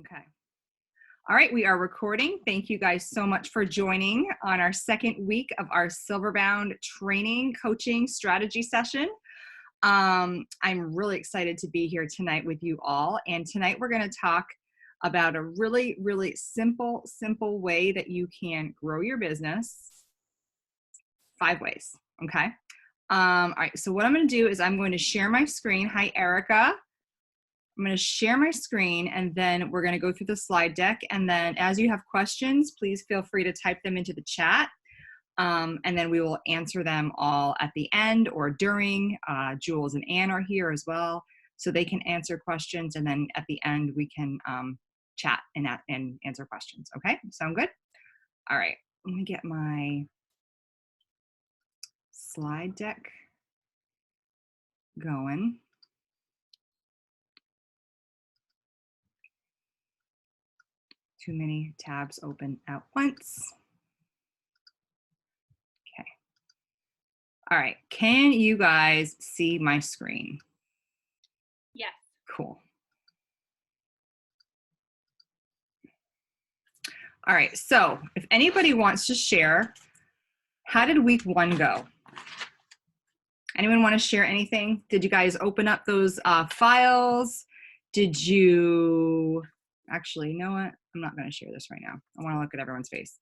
Okay. All right, we are recording. Thank you guys so much for joining on our second week of our Silverbound training coaching strategy session. I'm really excited to be here tonight with you all. And tonight we're going to talk about a really, really simple way that you can grow your business. 5 ways. Okay. All right. So what I'm going to do is I'm going to share my screen. Hi, Erica. I'm going to share my screen and then we're going to go through the slide deck. And then as you have questions, please feel free to type them into the chat. And then we will answer them all at the end or during. Jules and Ann are here as well, so they can answer questions. And then at the end, we can chat and answer questions. Okay, sound good? All right, let me get my slide deck going. Too many tabs open at once. Okay. All right, can you guys see my screen? Yes. Cool. All right, so if anybody wants to share, how did week 1 go? Anyone want to share anything? Did you guys open up those files? Did you, actually, you know what? I'm not going to share this right now. I want to look at everyone's face.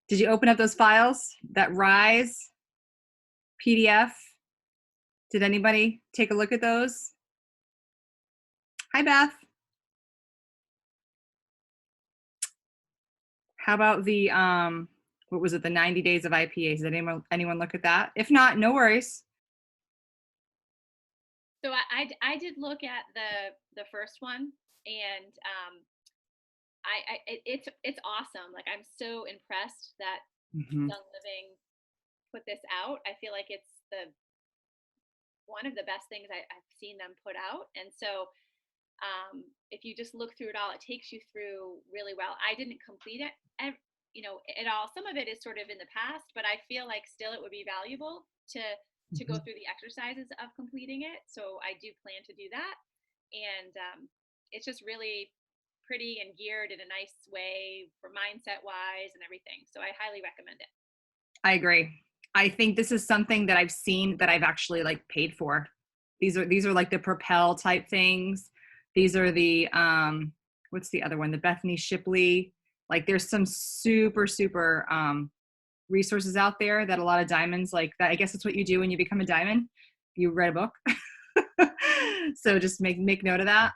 Did you open up those files? That Rise PDF? Did anybody take a look at those? Hi, Beth. How about the, what was it, the 90 days of IPAs? Did anyone look at that? If not, no worries. So I did look at the first one, and it's awesome. Like, I'm so impressed that Young Living put this out. I feel like it's one of the best things I've seen them put out. And so if you just look through it all, it takes you through really well. I didn't complete it, at all. Some of it is sort of in the past, but I feel like still it would be valuable to go through the exercises of completing it. So I do plan to do that. And it's just really pretty and geared in a nice way for mindset wise and everything. So I highly recommend it. I agree. I think this is something that I've seen that I've actually like paid for. These are like the Propel type things. These are the, what's the other one? The Bethany Shipley. Like there's some super resources out there that a lot of diamonds like that. I guess that's what you do when you become a diamond. You read a book. So just make note of that.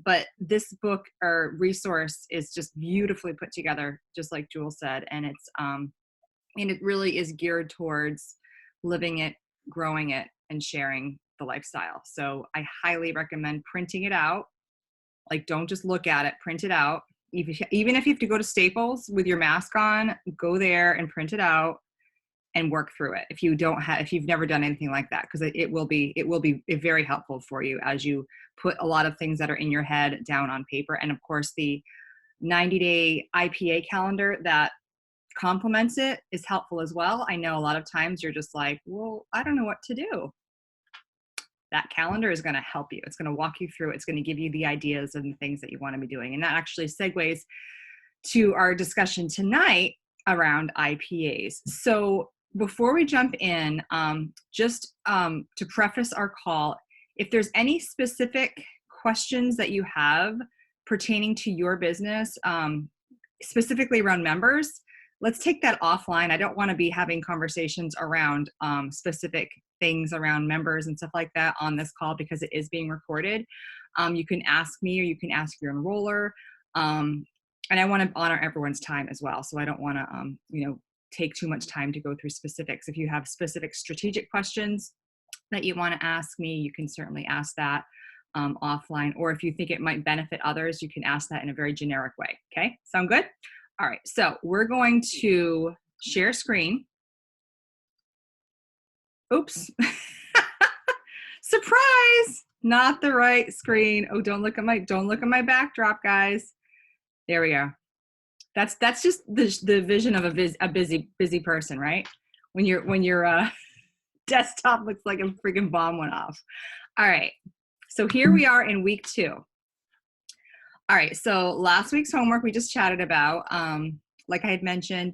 But this book or resource is just beautifully put together, just like Jules said. And it's, and it really is geared towards living it, growing it, and sharing the lifestyle. So I highly recommend printing it out. Like, don't just look at it, print it out. Even if you have to go to Staples with your mask on, go there and print it out and work through it. If you've never done anything like that, because it will be very helpful for you as you put a lot of things that are in your head down on paper. And of course, the 90-day IPA calendar that complements it is helpful as well. I know a lot of times you're just like, well, I don't know what to do. That calendar is going to help you. It's going to walk you through. It's going to give you the ideas and the things that you want to be doing. And that actually segues to our discussion tonight around IPAs. So before we jump in, just to preface our call, if there's any specific questions that you have pertaining to your business, specifically around members, let's take that offline. I don't want to be having conversations around specific things around members and stuff like that on this call because it is being recorded. You can ask me or you can ask your enroller. And I want to honor everyone's time as well. So I don't want to, take too much time to go through specifics. If you have specific strategic questions that you want to ask me, you can certainly ask that offline. Or if you think it might benefit others, you can ask that in a very generic way. Okay, sound good? All right, so we're going to share screen. Oops. Surprise! Not the right screen. Oh, don't look at my backdrop, guys. There we go. That's just the vision of a busy person, right? When your desktop looks like a freaking bomb went off. All right. So here we are in week 2. All right. So last week's homework we just chatted about, like I had mentioned.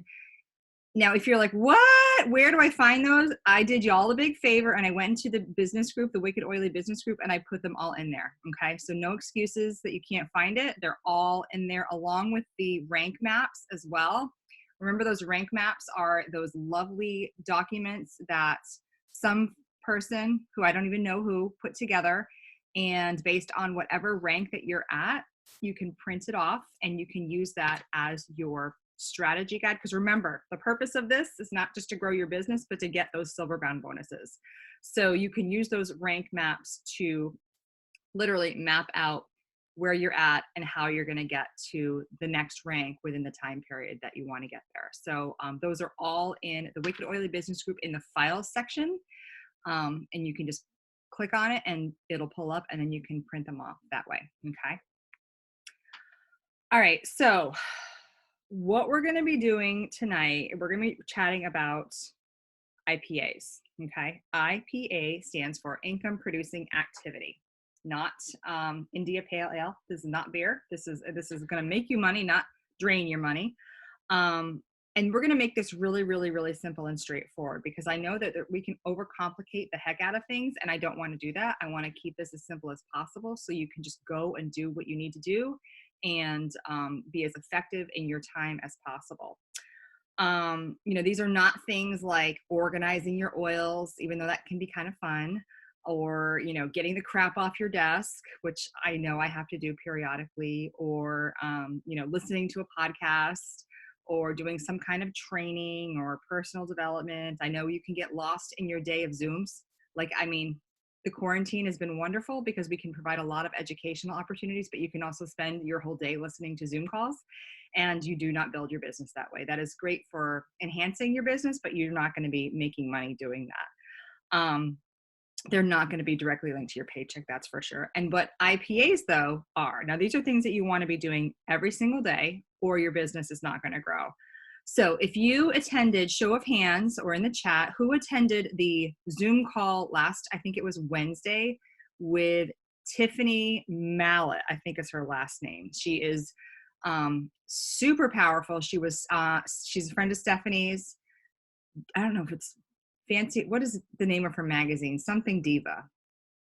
Now, if you're like, what? Where do I find those? I did y'all a big favor and I went into the business group, the Wicked Oily business group, and I put them all in there. Okay. So no excuses that you can't find it. They're all in there along with the rank maps as well. Remember, those rank maps are those lovely documents that some person who I don't even know who put together. And based on whatever rank that you're at, you can print it off and you can use that as your strategy guide. Because remember, the purpose of this is not just to grow your business, but to get those silver bound bonuses. So you can use those rank maps to literally map out where you're at and how you're going to get to the next rank within the time period that you want to get there. So those are all in the Wicked Oily business group in the files section. And you can just click on it and it'll pull up and then you can print them off that way. Okay. All right. So what we're going to be doing tonight, we're going to be chatting about IPAs. Okay. IPA stands for income producing activity, not India Pale Ale. This is not beer. This is going to make you money, not drain your money. And we're going to make this really, really, really simple and straightforward because I know that we can overcomplicate the heck out of things. And I don't want to do that. I want to keep this as simple as possible so you can just go and do what you need to do and be as effective in your time as possible. These are not things like organizing your oils, even though that can be kind of fun, or, getting the crap off your desk, which I know I have to do periodically, or, listening to a podcast or doing some kind of training or personal development. I know you can get lost in your day of Zooms. The quarantine has been wonderful because we can provide a lot of educational opportunities, but you can also spend your whole day listening to Zoom calls and you do not build your business that way. That is great for enhancing your business, but you're not going to be making money doing that. They're not going to be directly linked to your paycheck, that's for sure. And what IPAs though are, now these are things that you want to be doing every single day or your business is not going to grow. So if you attended, show of hands or in the chat, who attended the Zoom call last, I think it was Wednesday, with Tiffany Mallet, I think is her last name. She is super powerful. She's a friend of Stephanie's. I don't know if it's fancy. What is the name of her magazine? Something Diva.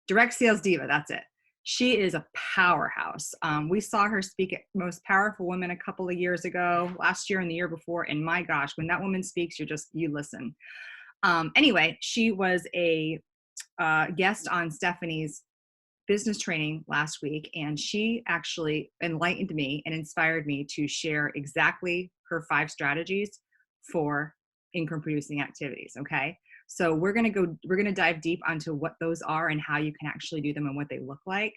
Direct Sales Diva, that's it. She is a powerhouse. We saw her speak at Most Powerful Women a couple of years ago, last year and the year before. And my gosh, when that woman speaks, you listen. Anyway, she was a guest on Stephanie's business training last week. And she actually enlightened me and inspired me to share exactly her 5 strategies for income producing activities. Okay. So we're going to dive deep onto what those are and how you can actually do them and what they look like.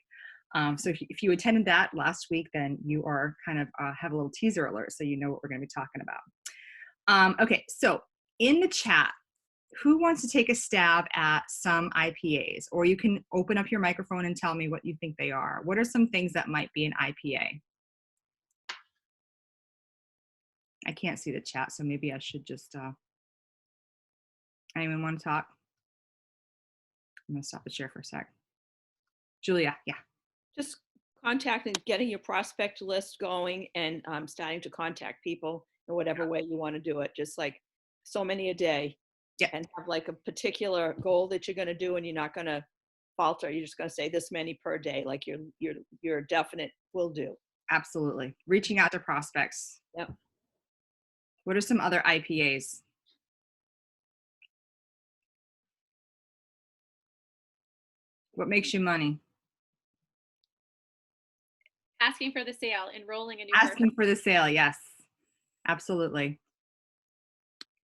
So if you attended that last week, then you are kind of have a little teaser alert so you know what we're going to be talking about. Okay, so in the chat, who wants to take a stab at some IPAs? Or you can open up your microphone and tell me what you think they are. What are some things that might be an IPA? I can't see the chat, so maybe I should just... Anyone want to talk? I'm going to stop the share for a sec. Julia, yeah. Just contacting, getting your prospect list going and starting to contact people in whatever way you want to do it. Just like so many a day. Yeah. And have like a particular goal that you're going to do and you're not going to falter. You're just going to say this many per day, like your definite will do. Absolutely. Reaching out to prospects. Yep. What are some other IPAs? What makes you money? Asking for the sale, enrolling a new Asking person. for the sale, yes. Absolutely.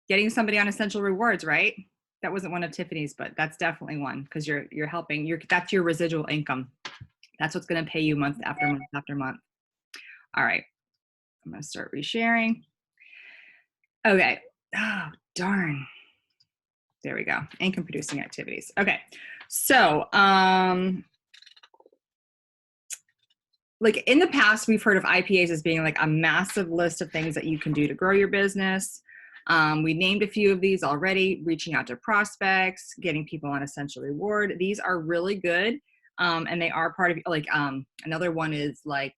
Getting somebody on Essential Rewards, right? That wasn't one of Tiffany's, but that's definitely one because you're helping. That's your residual income. That's what's going to pay you month after month after month. All right. I'm going to start resharing. Okay. Oh, darn. There we go. Income producing activities. Okay. So, like in the past, we've heard of IPAs as being like a massive list of things that you can do to grow your business. We named a few of these already: reaching out to prospects, getting people on Essential Reward. These are really good. And they are part of like another one is like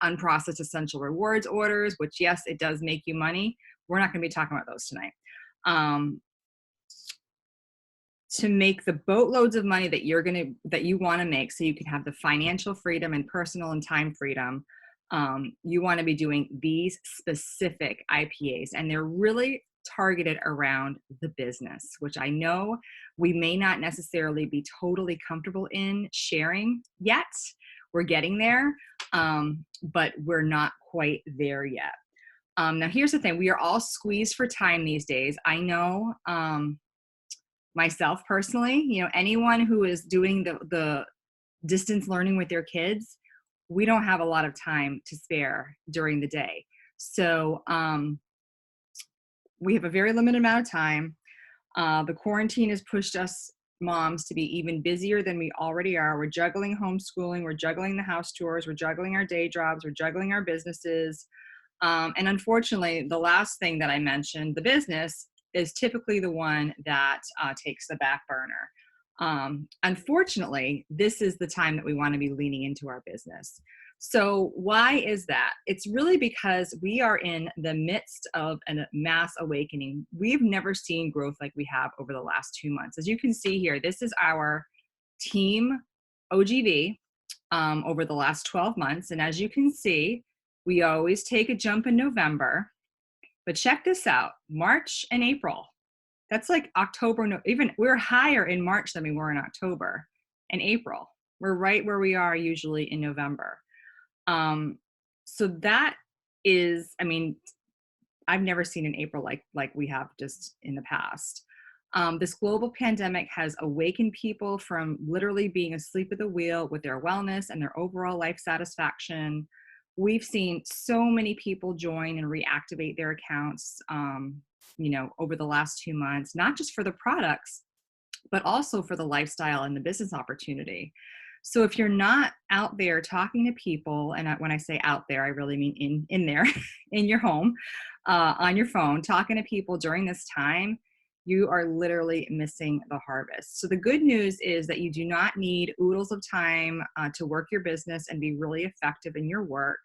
unprocessed essential rewards orders, which yes, it does make you money. We're not going to be talking about those tonight. To make the boatloads of money that you want to make, so you can have the financial freedom and personal and time freedom, you want to be doing these specific IPAs, and they're really targeted around the business, which I know we may not necessarily be totally comfortable in sharing yet. We're getting there, but we're not quite there yet. Now, here's the thing. We are all squeezed for time these days. I know myself personally, anyone who is doing the distance learning with their kids, we don't have a lot of time to spare during the day. So we have a very limited amount of time. The quarantine has pushed us moms to be even busier than we already are. We're juggling homeschooling, we're juggling the house chores, we're juggling our day jobs, we're juggling our businesses. And unfortunately, the last thing that I mentioned, the business, is typically the one that takes the back burner. Unfortunately, this is the time that we want to be leaning into our business. So why is that? It's really because we are in the midst of a mass awakening. We've never seen growth like we have over the last 2 months. As you can see here, this is our team OGV over the last 12 months. And as you can see, we always take a jump in November. But check this out, March and April. That's like October, even we're higher in March than we were in October and April. We're right where we are usually in November. So that is, I mean, I've never seen an April like we have just in the past. This global pandemic has awakened people from literally being asleep at the wheel with their wellness and their overall life satisfaction. We've seen so many people join and reactivate their accounts, over the last 2 months, not just for the products, but also for the lifestyle and the business opportunity. So if you're not out there talking to people, and when I say out there, I really mean in there, in your home, on your phone, talking to people during this time, you are literally missing the harvest. So the good news is that you do not need oodles of time to work your business and be really effective in your work.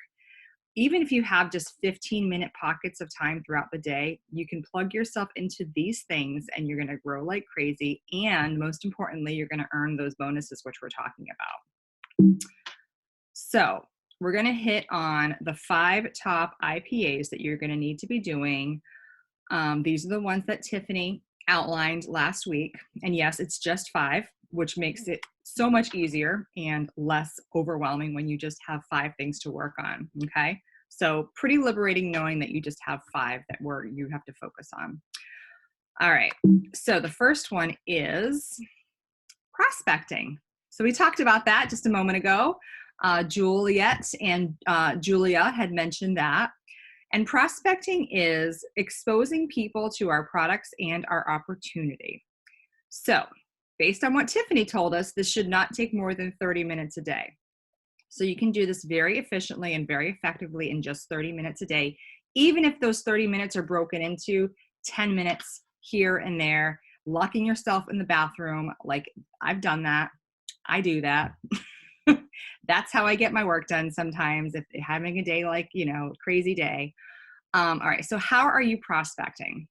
Even if you have just 15-minute pockets of time throughout the day, you can plug yourself into these things and you're going to grow like crazy. And most importantly, you're going to earn those bonuses, which we're talking about. So we're going to hit on the 5 top IPAs that you're going to need to be doing. These are the ones that Tiffany outlined last week. And yes, it's just 5, which makes it so much easier and less overwhelming when you just have 5 things to work on, okay? So pretty liberating knowing that you just have 5 that you have to focus on. All right, so the first one is prospecting. So we talked about that just a moment ago. Juliet and Julia had mentioned that. And prospecting is exposing people to our products and our opportunity. So based on what Tiffany told us, this should not take more than 30 minutes a day. So you can do this very efficiently and very effectively in just 30 minutes a day, even if those 30 minutes are broken into 10 minutes here and there, locking yourself in the bathroom. Like I've done that. I do that. That's how I get my work done sometimes, if having a day like, crazy day. All right, so how are you prospecting?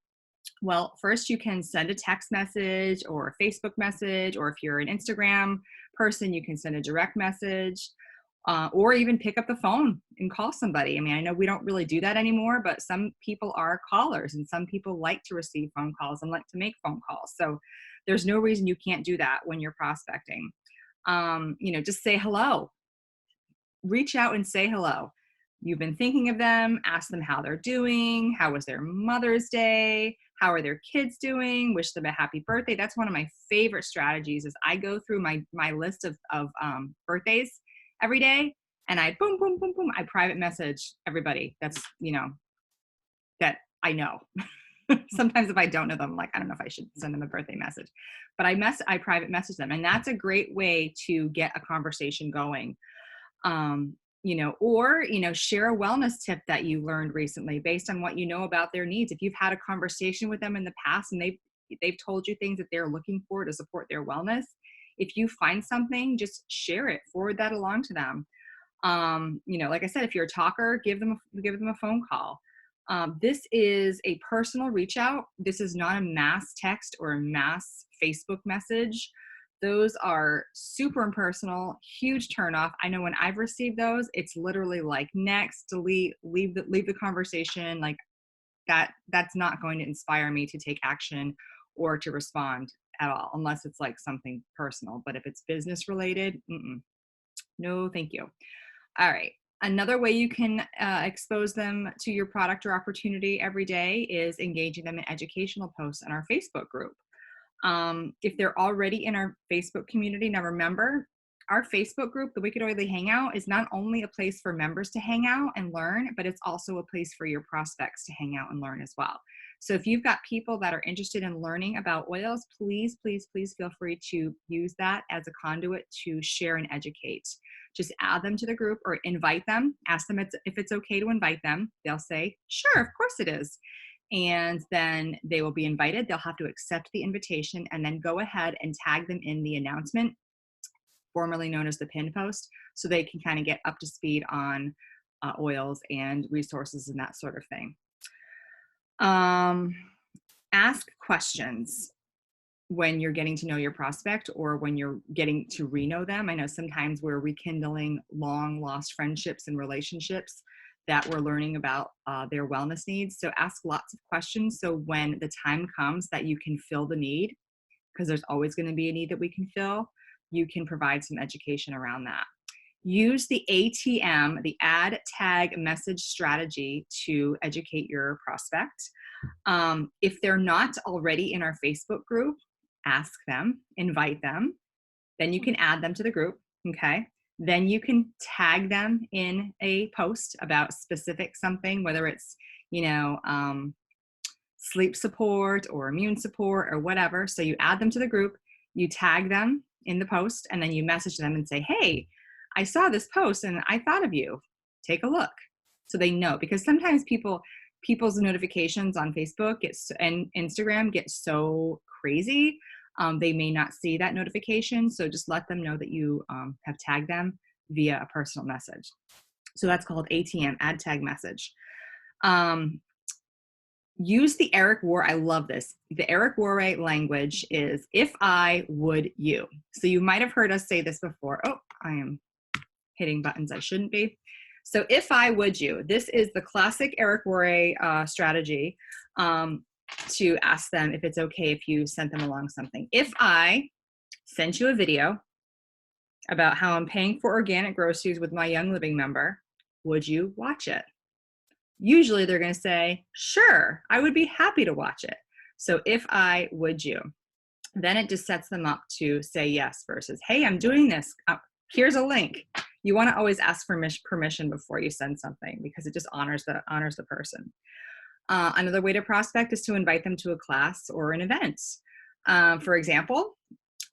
Well, first you can send a text message or a Facebook message, or if you're an Instagram person, you can send a direct message, or even pick up the phone and call somebody. I mean, I know we don't really do that anymore, but some people are callers and some people like to receive phone calls and like to make phone calls. So there's no reason you can't do that when you're prospecting. Just say hello. Reach out and say hello. You've been thinking of them, ask them how they're doing, how was their Mother's Day, how are their kids doing, wish them a happy birthday. That's one of my favorite strategies is I go through my list of birthdays every day and I boom, boom, boom, boom, I private message everybody that's, that I know. Sometimes if I don't know them, like, I don't know if I should send them a birthday message, but I private message them. And that's a great way to get a conversation going. Or share a wellness tip that you learned recently based on what you know about their needs. If you've had a conversation with them in the past and they've told you things that they're looking for to support their wellness, If you find something, just share it, forward that along to them. Like I said, if you're a talker, give them a phone call. This is a personal reach out. This is not a mass text or a mass Facebook message. Those are super impersonal, huge turnoff. I know when I've received those, it's literally like next, delete, leave the conversation. Like that's not going to inspire me to take action or to respond at all, unless it's like something personal. But if it's business related, no, thank you. All right. Another way you can expose them to your product or opportunity every day is engaging them in educational posts in our Facebook group. If they're already in our Facebook community, now remember, our Facebook group, the Wicked Oily Hangout, is not only a place for members to hang out and learn, but it's also a place for your prospects to hang out and learn as well. So if you've got people that are interested in learning about oils, please, please, please feel free to use that as a conduit to share and educate. Just add them to the group or invite them. Ask them if it's okay to invite them. They'll say, sure, of course it is. And then they will be invited. They'll have to accept the invitation and then go ahead and tag them in the announcement, formerly known as the pin post, so they can kind of get up to speed on oils and resources and that sort of thing. Ask questions when you're getting to know your prospect or when you're getting to re-know them. I know sometimes we're rekindling long lost friendships and relationships that we're learning about their wellness needs. So ask lots of questions so when the time comes that you can fill the need, because there's always going to be a need that we can fill, you can provide some education around that. Use the ATM, the add tag message strategy, to educate your prospect. If they're not already in our Facebook group, ask them, invite them, then you can add them to the group, okay? Then you can tag them in a post about specific something, whether it's, sleep support or immune support or whatever. So you add them to the group, you tag them in the post, and then you message them and say, hey, I saw this post and I thought of you. Take a look. So they know, because sometimes people's notifications on Facebook and Instagram get so crazy. They may not see that notification. So just let them know that you have tagged them via a personal message. So that's called ATM, add tag message. Use the Eric Worre. I love this. The Eric Worre language is if I would you. So you might have heard us say this before. Oh, I am hitting buttons I shouldn't be. So if I would you, this is the classic Eric Worre strategy to ask them if it's okay if you sent them along something. If I sent you a video about how I'm paying for organic groceries with my Young Living member, would you watch it? Usually they're going to say, sure, I would be happy to watch it. So if I would you, then it just sets them up to say yes versus, hey, I'm doing this. Here's a link. You want to always ask for permission before you send something, because it just honors the person. Another way to prospect is to invite them to a class or an event. For example,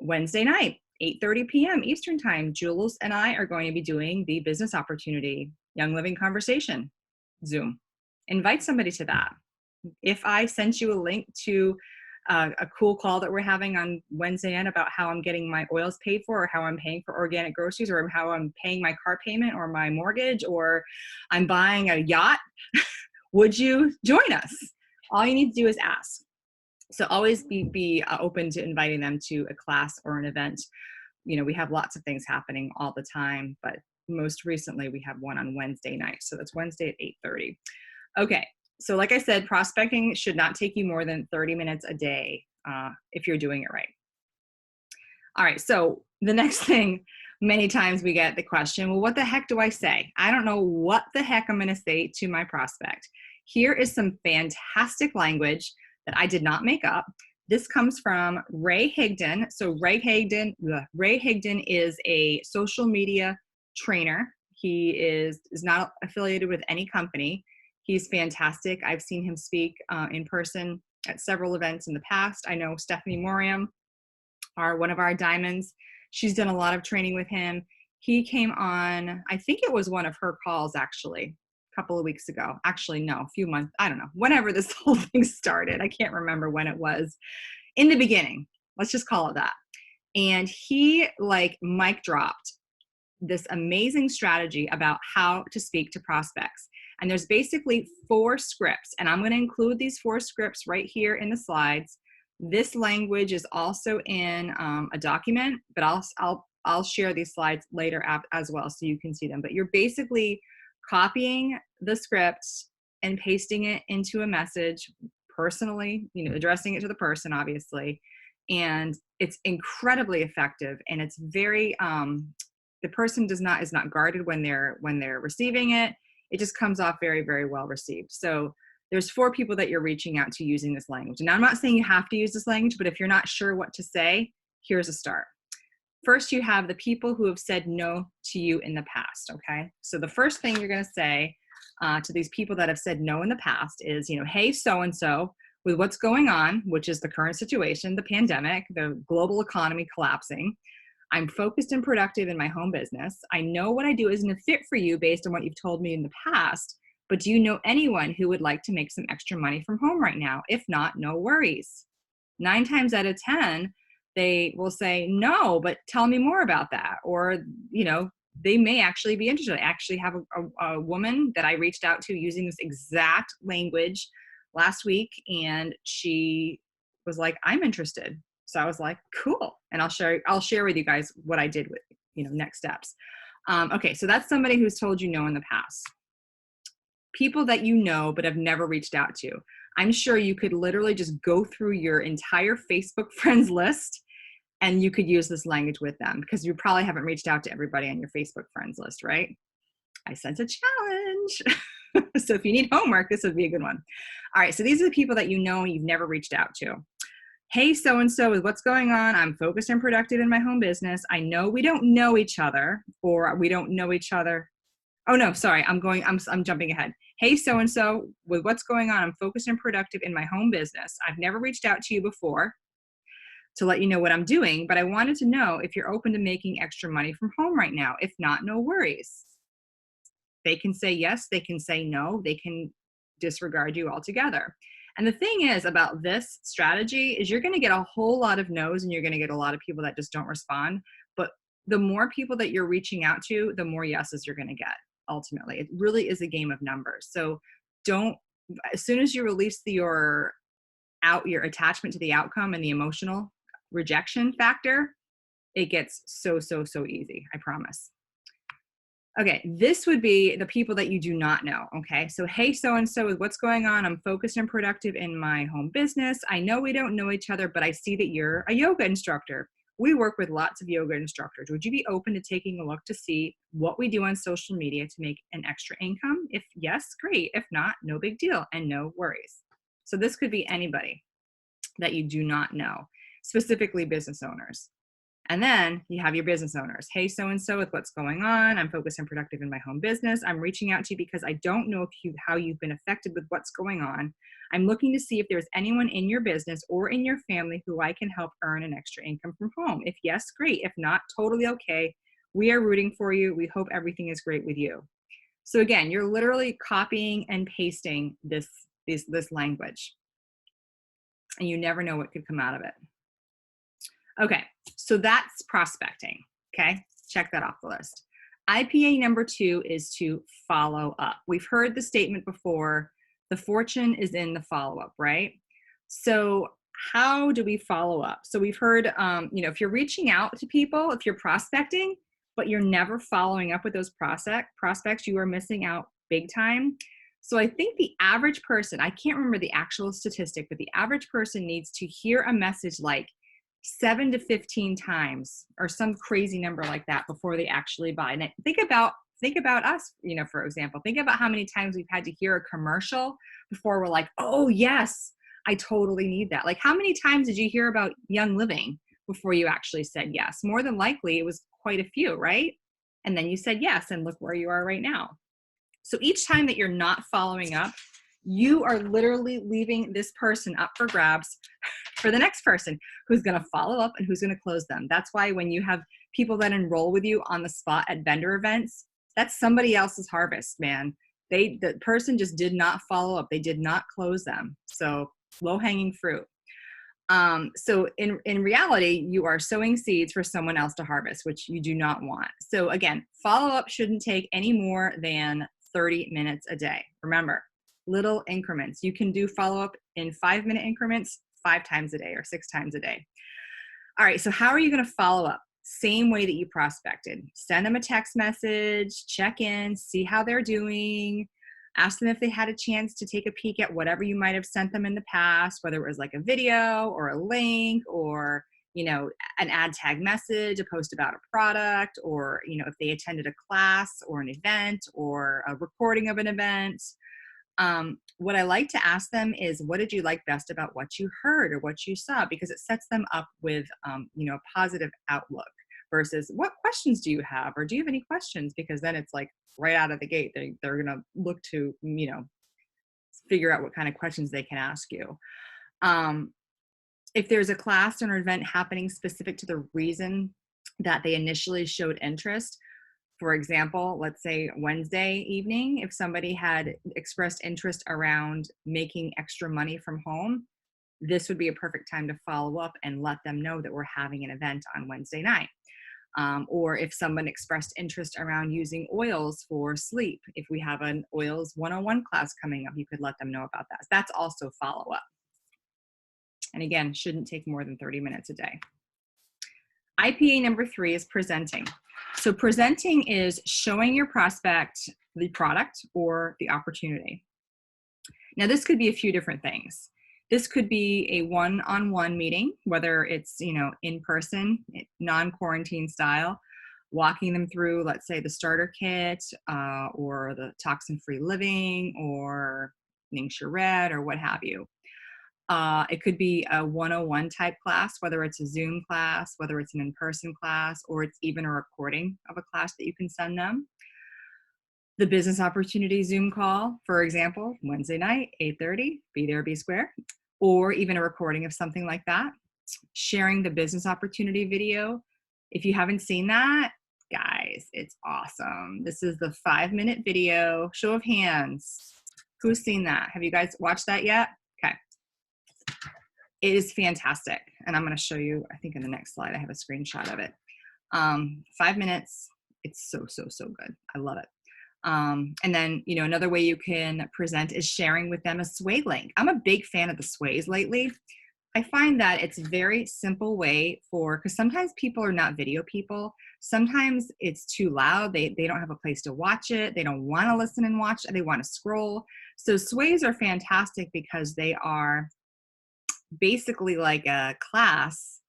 Wednesday night, 8:30 p.m. Eastern Time, Jules and I are going to be doing the business opportunity Young Living conversation Zoom. Invite somebody to that. If I sent you a link to a cool call that we're having on Wednesday night about how I'm getting my oils paid for, or how I'm paying for organic groceries, or how I'm paying my car payment or my mortgage, or I'm buying a yacht, would you join us? All you need to do is ask. So always be open to inviting them to a class or an event. We have lots of things happening all the time, but most recently we have one on Wednesday night. So that's Wednesday at 8:30. Okay. So like I said, prospecting should not take you more than 30 minutes a day if you're doing it right. All right. So the next thing, many times we get the question, well, what the heck do I say? I don't know what the heck I'm going to say to my prospect. Here is some fantastic language that I did not make up. This comes from Ray Higdon. So Ray Higdon is a social media trainer. He is not affiliated with any company. He's fantastic. I've seen him speak in person at several events in the past. I know Stephanie Moriam, one of our diamonds. She's done a lot of training with him. He came on, I think it was one of her calls actually, a couple of weeks ago. Actually, no, a few months, I don't know, whenever this whole thing started. I can't remember when it was. In the beginning, let's just call it that. And he like mic dropped this amazing strategy about how to speak to prospects. And there's basically 4 scripts, and I'm going to include these 4 scripts right here in the slides. This language is also in a document, but I'll share these slides later as well so you can see them. But you're basically copying the script and pasting it into a message personally, addressing it to the person, obviously. And it's incredibly effective, and it's very the person is not guarded when they're receiving it. It just comes off very, very well received. So there's 4 people that you're reaching out to using this language. And I'm not saying you have to use this language, but if you're not sure what to say, here's a start. First, you have the people who have said no to you in the past, okay? So the first thing you're gonna say to these people that have said no in the past is, hey, so-and-so, with what's going on, which is the current situation, the pandemic, the global economy collapsing, I'm focused and productive in my home business. I know what I do isn't a fit for you based on what you've told me in the past, but do you know anyone who would like to make some extra money from home right now? If not, no worries. 9 times out of 10, they will say, no, but tell me more about that. Or, they may actually be interested. I actually have a woman that I reached out to using this exact language last week, and she was like, I'm interested. So I was like, cool. And I'll share with you guys what I did with, next steps. Okay. So that's somebody who's told you no in the past. People that you know, but have never reached out to. I'm sure you could literally just go through your entire Facebook friends list and you could use this language with them, because you probably haven't reached out to everybody on your Facebook friends list, right? I sense a challenge. So if you need homework, this would be a good one. All right. So these are the people that you know you've never reached out to. Hey, so-and-so, with what's going on, I'm focused and productive in my home business. I know we don't know each other, or we don't know each other. Oh no, sorry, I'm jumping ahead. Hey, so-and-so, with what's going on, I'm focused and productive in my home business. I've never reached out to you before to let you know what I'm doing, but I wanted to know if you're open to making extra money from home right now. If not, no worries. They can say yes, they can say no, they can disregard you altogether. And the thing is about this strategy is you're going to get a whole lot of no's, and you're going to get a lot of people that just don't respond. But the more people that you're reaching out to, the more yeses you're going to get. Ultimately, it really is a game of numbers. So as soon as you release your attachment to the outcome and the emotional rejection factor, it gets so easy. I promise. Okay, this would be the people that you do not know, okay? So, hey, so-and-so, with what's going on, I'm focused and productive in my home business. I know we don't know each other, but I see that you're a yoga instructor. We work with lots of yoga instructors. Would you be open to taking a look to see what we do on social media to make an extra income? If yes, great. If not, no big deal and no worries. So this could be anybody that you do not know, specifically business owners. And then you have your business owners. Hey, so-and-so, with what's going on, I'm focused and productive in my home business. I'm reaching out to you because I don't know how you've been affected with what's going on. I'm looking to see if there's anyone in your business or in your family who I can help earn an extra income from home. If yes, great. If not, totally okay. We are rooting for you. We hope everything is great with you. So again, you're literally copying and pasting this language, and you never know what could come out of it. Okay, so that's prospecting, okay? Check that off the list. IPA number 2 is to follow up. We've heard the statement before, the fortune is in the follow-up, right? So how do we follow up? So we've heard, if you're reaching out to people, if you're prospecting, but you're never following up with those prospects, you are missing out big time. So I think the average person, I can't remember the actual statistic, but the average person needs to hear a message like 7 to 15 times or some crazy number like that before they actually buy. And think about us, for example, think about how many times we've had to hear a commercial before we're like, oh yes, I totally need that. Like, how many times did you hear about Young Living before you actually said yes? More than likely it was quite a few, right? And then you said yes, and look where you are right now. So each time that you're not following up, you are literally leaving this person up for grabs for the next person who's going to follow up and who's going to close them. That's why when you have people that enroll with you on the spot at vendor events, that's somebody else's harvest, man. The person just did not follow up. They did not close them. So low-hanging fruit. So in reality, you are sowing seeds for someone else to harvest, which you do not want. So again, follow-up shouldn't take any more than 30 minutes a day. Remember, little increments. You can do follow-up in 5-minute increments 5 times a day or 6 times a day. All right, so how are you going to follow up? Same way that you prospected. Send them a text message, check in, see how they're doing, ask them if they had a chance to take a peek at whatever you might have sent them in the past, whether it was like a video or a link or, you know, an ad tag message, a post about a product, or, you know, if they attended a class or an event or a recording of an event. What I like to ask them is, what did you like best about what you heard or what you saw? Because it sets them up with, you know, a positive outlook versus what questions do you have? Or do you have any questions? Because then it's like right out of the gate, they're going to look to, you know, figure out what kind of questions they can ask you. If there's a class or an event happening specific to the reason that they initially showed interest, for example, let's say Wednesday evening, if somebody had expressed interest around making extra money from home, this would be a perfect time to follow up and let them know that we're having an event on Wednesday night. Or if someone expressed interest around using oils for sleep, if we have an oils 101 class coming up, you could let them know about that. That's also follow up. And again, shouldn't take more than 30 minutes a day. IPA number 3 is presenting. So presenting is showing your prospect the product or the opportunity. Now this could be a few different things. This could be a one-on-one meeting, whether it's, you know, in person, non-quarantine style, walking them through, let's say, the starter kit or the toxin-free living or Ningxia Red or what have you. It could be a 101 type class, whether it's a Zoom class, whether it's an in-person class, or it's even a recording of a class that you can send them. The business opportunity Zoom call, for example, Wednesday night, 8:30, be there, be square, or even a recording of something like that. Sharing the business opportunity video. If you haven't seen that, guys, it's awesome. This is the 5-minute video. Show of hands. Who's seen that? Have you guys watched that yet? Okay. It is fantastic. And I'm going to show you, I think in the next slide, I have a screenshot of it. 5 minutes. It's so, so, so good. I love it. And then, you know, another way you can present is sharing with them a Sway link. I'm a big fan of the Sways lately. I find that it's a very simple way because sometimes people are not video people. Sometimes it's too loud. They don't have a place to watch it. They don't want to listen and watch it. They want to scroll. So Sways are fantastic because they are basically like a class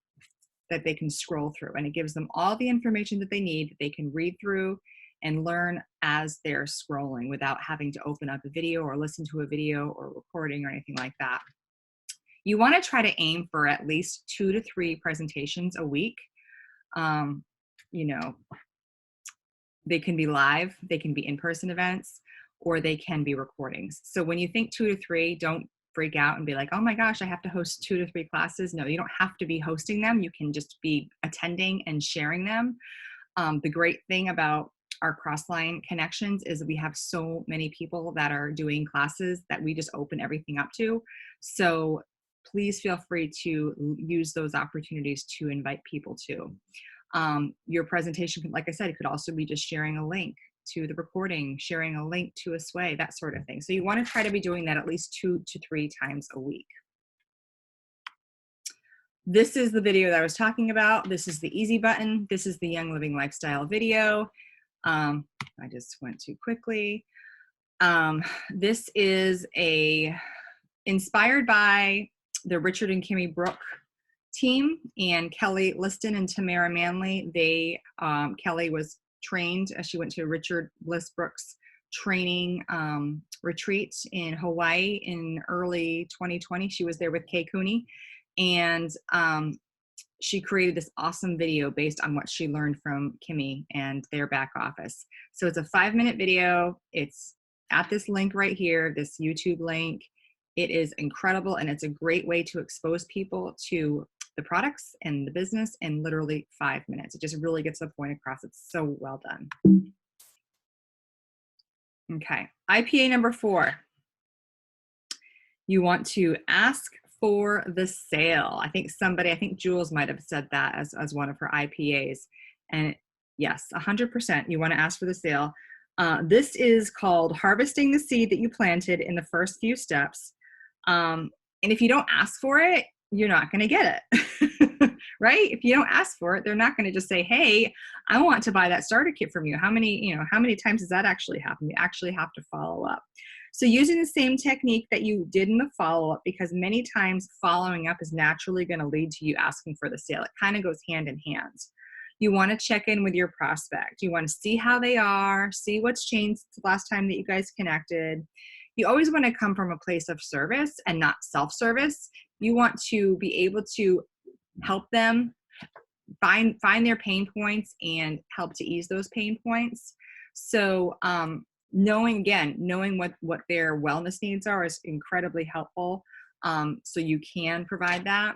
that they can scroll through, and it gives them all the information that they need that they can read through and learn as they're scrolling without having to open up a video or listen to a video or recording or anything like that. You want to try to aim for at least 2 to 3 presentations a week. You know, they can be live, they can be in-person events, or they can be recordings. So when you think 2 to 3, don't freak out and be like, oh my gosh, I have to host 2 to 3 classes. No, you don't have to be hosting them. You can just be attending and sharing them. The great thing about our Crossline connections is we have so many people that are doing classes that we just open everything up to. So please feel free to use those opportunities to invite people to. Your presentation, like I said, it could also be just sharing a link to the recording, sharing a link to a Sway, that sort of thing. So you want to try to be doing that at least 2 to 3 times a week. This is the video that I was talking about. This is the easy button. This is the Young Living Lifestyle video. I just went too quickly. This is inspired by the Richard and Kimmy Brook team and Kelly Liston and Tamara Manley. Kelly was trained as she went to Richard Bliss Brooks training retreat in Hawaii in early 2020. She was there with Kay Cooney, and she created this awesome video based on what she learned from Kimmy and their back office. So it's a 5-minute video. It's at this link right here, this YouTube link. It is incredible, and it's a great way to expose people to the products and the business in literally 5 minutes. It just really gets the point across. It's so well done. Okay, IPA number 4. You want to ask for the sale. I think Jules might have said that as one of her IPAs. And yes, 100%, you want to ask for the sale. This is called harvesting the seed that you planted in the first few steps. And if you don't ask for it, you're not going to get it, right? If you don't ask for it, they're not going to just say, hey, I want to buy that starter kit from you. How many times does that actually happen? You actually have to follow up. So using the same technique that you did in the follow-up, because many times following up is naturally going to lead to you asking for the sale. It kind of goes hand in hand. You want to check in with your prospect. You want to see how they are, see what's changed since the last time that you guys connected. You always want to come from a place of service and not self-service. You want to be able to help them find their pain points and help to ease those pain points. So knowing what their wellness needs are is incredibly helpful. So you can provide that.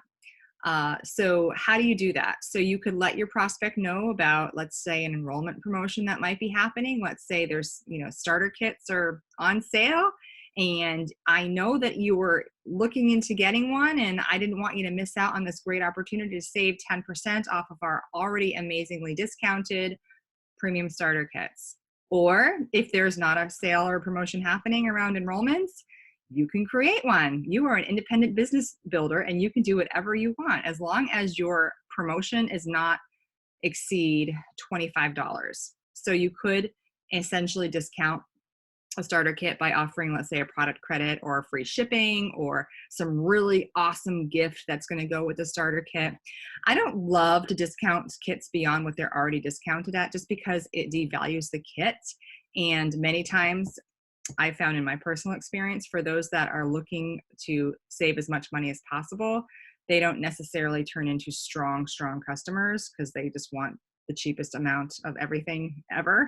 So how do you do that? So you could let your prospect know about, let's say, an enrollment promotion that might be happening. Let's say there's, starter kits are on sale, and I know that you were looking into getting one, and I didn't want you to miss out on this great opportunity to save 10% off of our already amazingly discounted premium starter kits. Or if there's not a sale or promotion happening around enrollments, you can create one. You are an independent business builder and you can do whatever you want as long as your promotion is not exceed $25. So you could essentially discount a starter kit by offering, let's say, a product credit or free shipping or some really awesome gift that's going to go with the starter kit. I don't love to discount kits beyond what they're already discounted at just because it devalues the kit. And many times I found in my personal experience, for those that are looking to save as much money as possible, they don't necessarily turn into strong customers because they just want the cheapest amount of everything ever.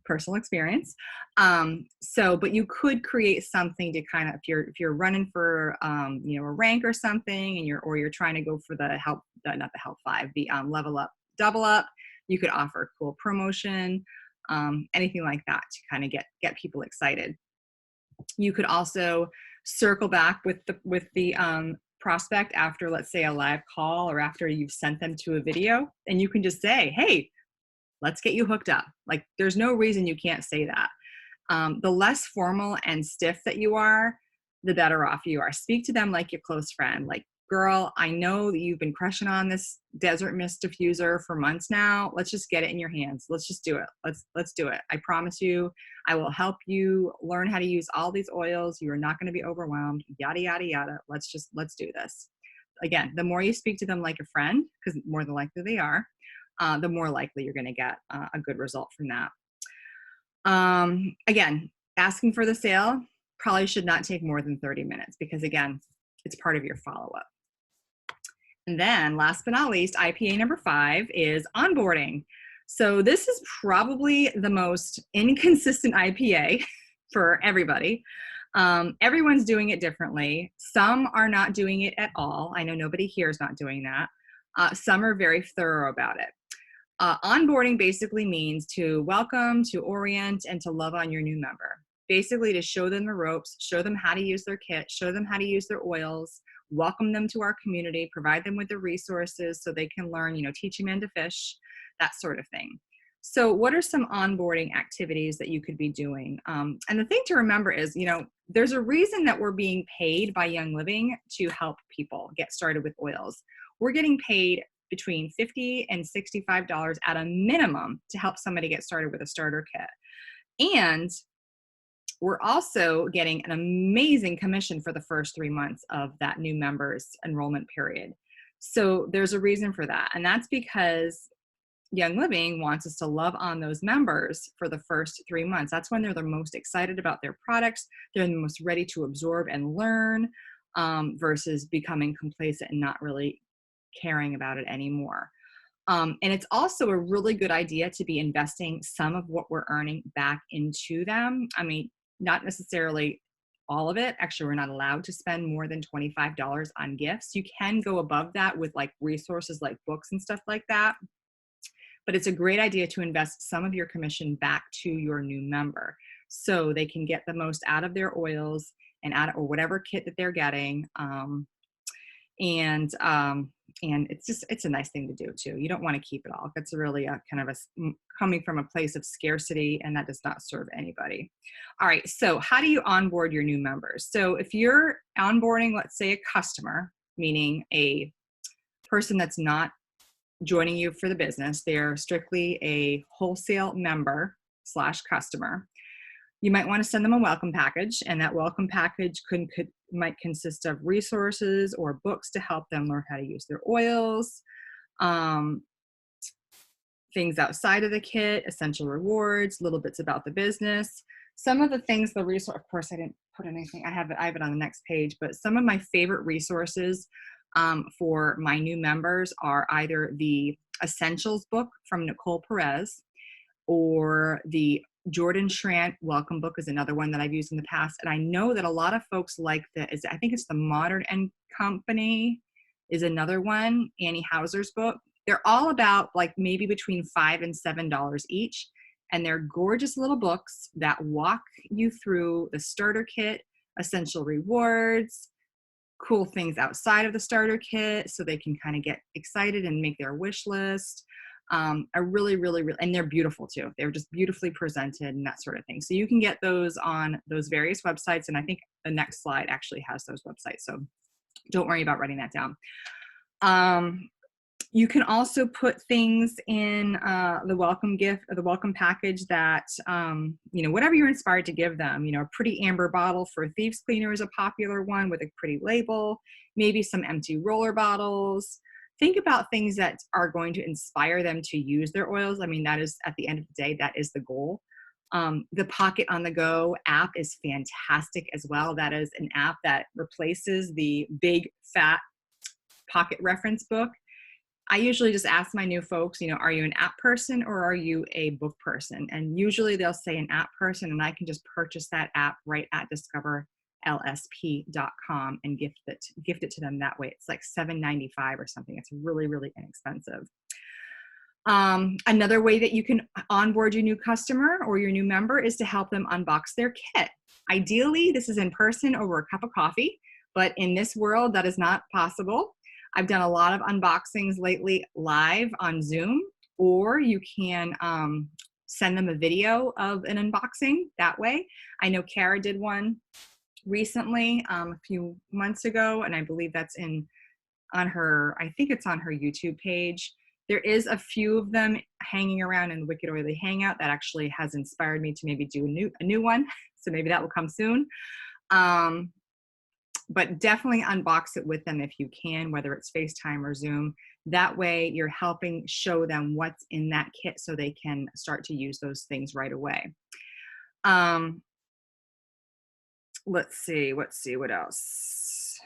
Personal experience. But you could create something to kind of, if you're running for, a rank or something, and you're trying to go for the level up, double up, you could offer a cool promotion, anything like that to kind of get people excited. You could also circle back with the prospect after, let's say, a live call or after you've sent them to a video, and you can just say, hey, let's get you hooked up. Like, there's no reason you can't say that. The less formal and stiff that you are, the better off you are. Speak to them like your close friend. Like, girl, I know that you've been crushing on this Desert Mist diffuser for months now. Let's just get it in your hands. Let's just do it. Let's do it. I promise you, I will help you learn how to use all these oils. You are not going to be overwhelmed, yada, yada, yada. Let's do this. Again, the more you speak to them like a friend, because more than likely they are, the more likely you're going to get a good result from that. Again, asking for the sale probably should not take more than 30 minutes because, again, it's part of your follow-up. And then last but not least, IPA number 5 is onboarding. So this is probably the most inconsistent IPA for everybody. Everyone's doing it differently. Some are not doing it at all. I know nobody here is not doing that. Some are very thorough about it. Onboarding basically means to welcome, to orient, and to love on your new member. Basically to show them the ropes, show them how to use their kit, show them how to use their oils, welcome them to our community, provide them with the resources so they can learn, teach a man to fish, that sort of thing. So what are some onboarding activities that you could be doing? And the thing to remember is, there's a reason that we're being paid by Young Living to help people get started with oils. We're getting paid between $50 and $65 at a minimum to help somebody get started with a starter kit. And we're also getting an amazing commission for the first 3 months of that new member's enrollment period. So there's a reason for that. And that's because Young Living wants us to love on those members for the first 3 months. That's when they're the most excited about their products. They're the most ready to absorb and learn versus becoming complacent and not really caring about it anymore. And it's also a really good idea to be investing some of what we're earning back into them. I mean, not necessarily all of it. Actually, we're not allowed to spend more than $25 on gifts. You can go above that with like resources like books and stuff like that. But it's a great idea to invest some of your commission back to your new member so they can get the most out of their oils and add, or whatever kit that they're getting. And it's a nice thing to do too. You don't want to keep it all. That's really a kind of coming from a place of scarcity, and that does not serve anybody. All right, so how do you onboard your new members? So if you're onboarding, let's say a customer, meaning a person that's not joining you for the business, they're strictly a wholesale member / customer, you might want to send them a welcome package, and that welcome package might consist of resources or books to help them learn how to use their oils, things outside of the kit, essential rewards, little bits about the business. Some of the things, the resource, of course, I didn't put anything, I have it on the next page, but some of my favorite resources for my new members are either the Essentials book from Nicole Perez, or the Jordan Schrant Welcome Book is another one that I've used in the past. And I know that a lot of folks like I think it's the Modern and Company is another one, Annie Hauser's book. They're all about like maybe between $5 and $7 each. And they're gorgeous little books that walk you through the starter kit, essential rewards, cool things outside of the starter kit so they can kind of get excited and make their wish list. I really, and they're beautiful too. They're just beautifully presented and that sort of thing. So you can get those on those various websites. And I think the next slide actually has those websites. So don't worry about writing that down. You can also put things in the welcome gift or the welcome package that, whatever you're inspired to give them. A pretty amber bottle for thieves cleaner is a popular one with a pretty label, maybe some empty roller bottles. Think about things that are going to inspire them to use their oils. I mean, that is, at the end of the day, that is the goal. The Pocket on the Go app is fantastic as well. That is an app that replaces the big, fat pocket reference book. I usually just ask my new folks, are you an app person or are you a book person? And usually they'll say an app person, and I can just purchase that app right at discoverlsp.com and gift it to them that way. It's like $7.95 or something. It's really, really inexpensive. Another way that you can onboard your new customer or your new member is to help them unbox their kit. Ideally, this is in person over a cup of coffee, but in this world, that is not possible. I've done a lot of unboxings lately live on Zoom, or you can send them a video of an unboxing that way. I know Kara did one recently a few months ago, and I believe that's on her YouTube page. There is a few of them hanging around in the Wicked Oily Hangout that actually has inspired me to maybe do a new one. So maybe that will come soon. But definitely unbox it with them if you can, whether it's FaceTime or Zoom. That way you're helping show them what's in that kit so they can start to use those things right away. Let's see, what else?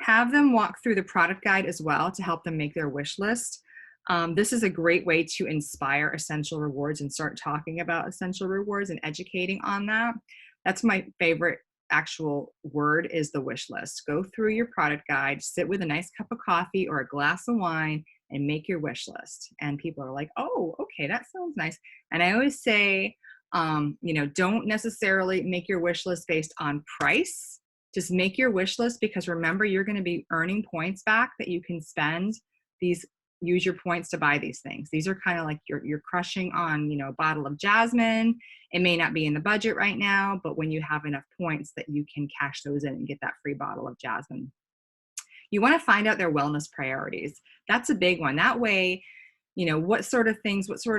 Have them walk through the product guide as well to help them make their wish list. This is a great way to inspire essential rewards and start talking about essential rewards and educating on that. That's my favorite actual word, is the wish list. Go through your product guide, sit with a nice cup of coffee or a glass of wine and make your wish list. And people are like, oh, okay, that sounds nice. And I always say, don't necessarily make your wish list based on price. Just make your wish list, because remember, you're going to be earning points back that you can spend. Use your points to buy these things. These are kind of like you're crushing on, a bottle of jasmine. It may not be in the budget right now, but when you have enough points that you can cash those in and get that free bottle of jasmine. You want to find out their wellness priorities. That's a big one. That way, what sort of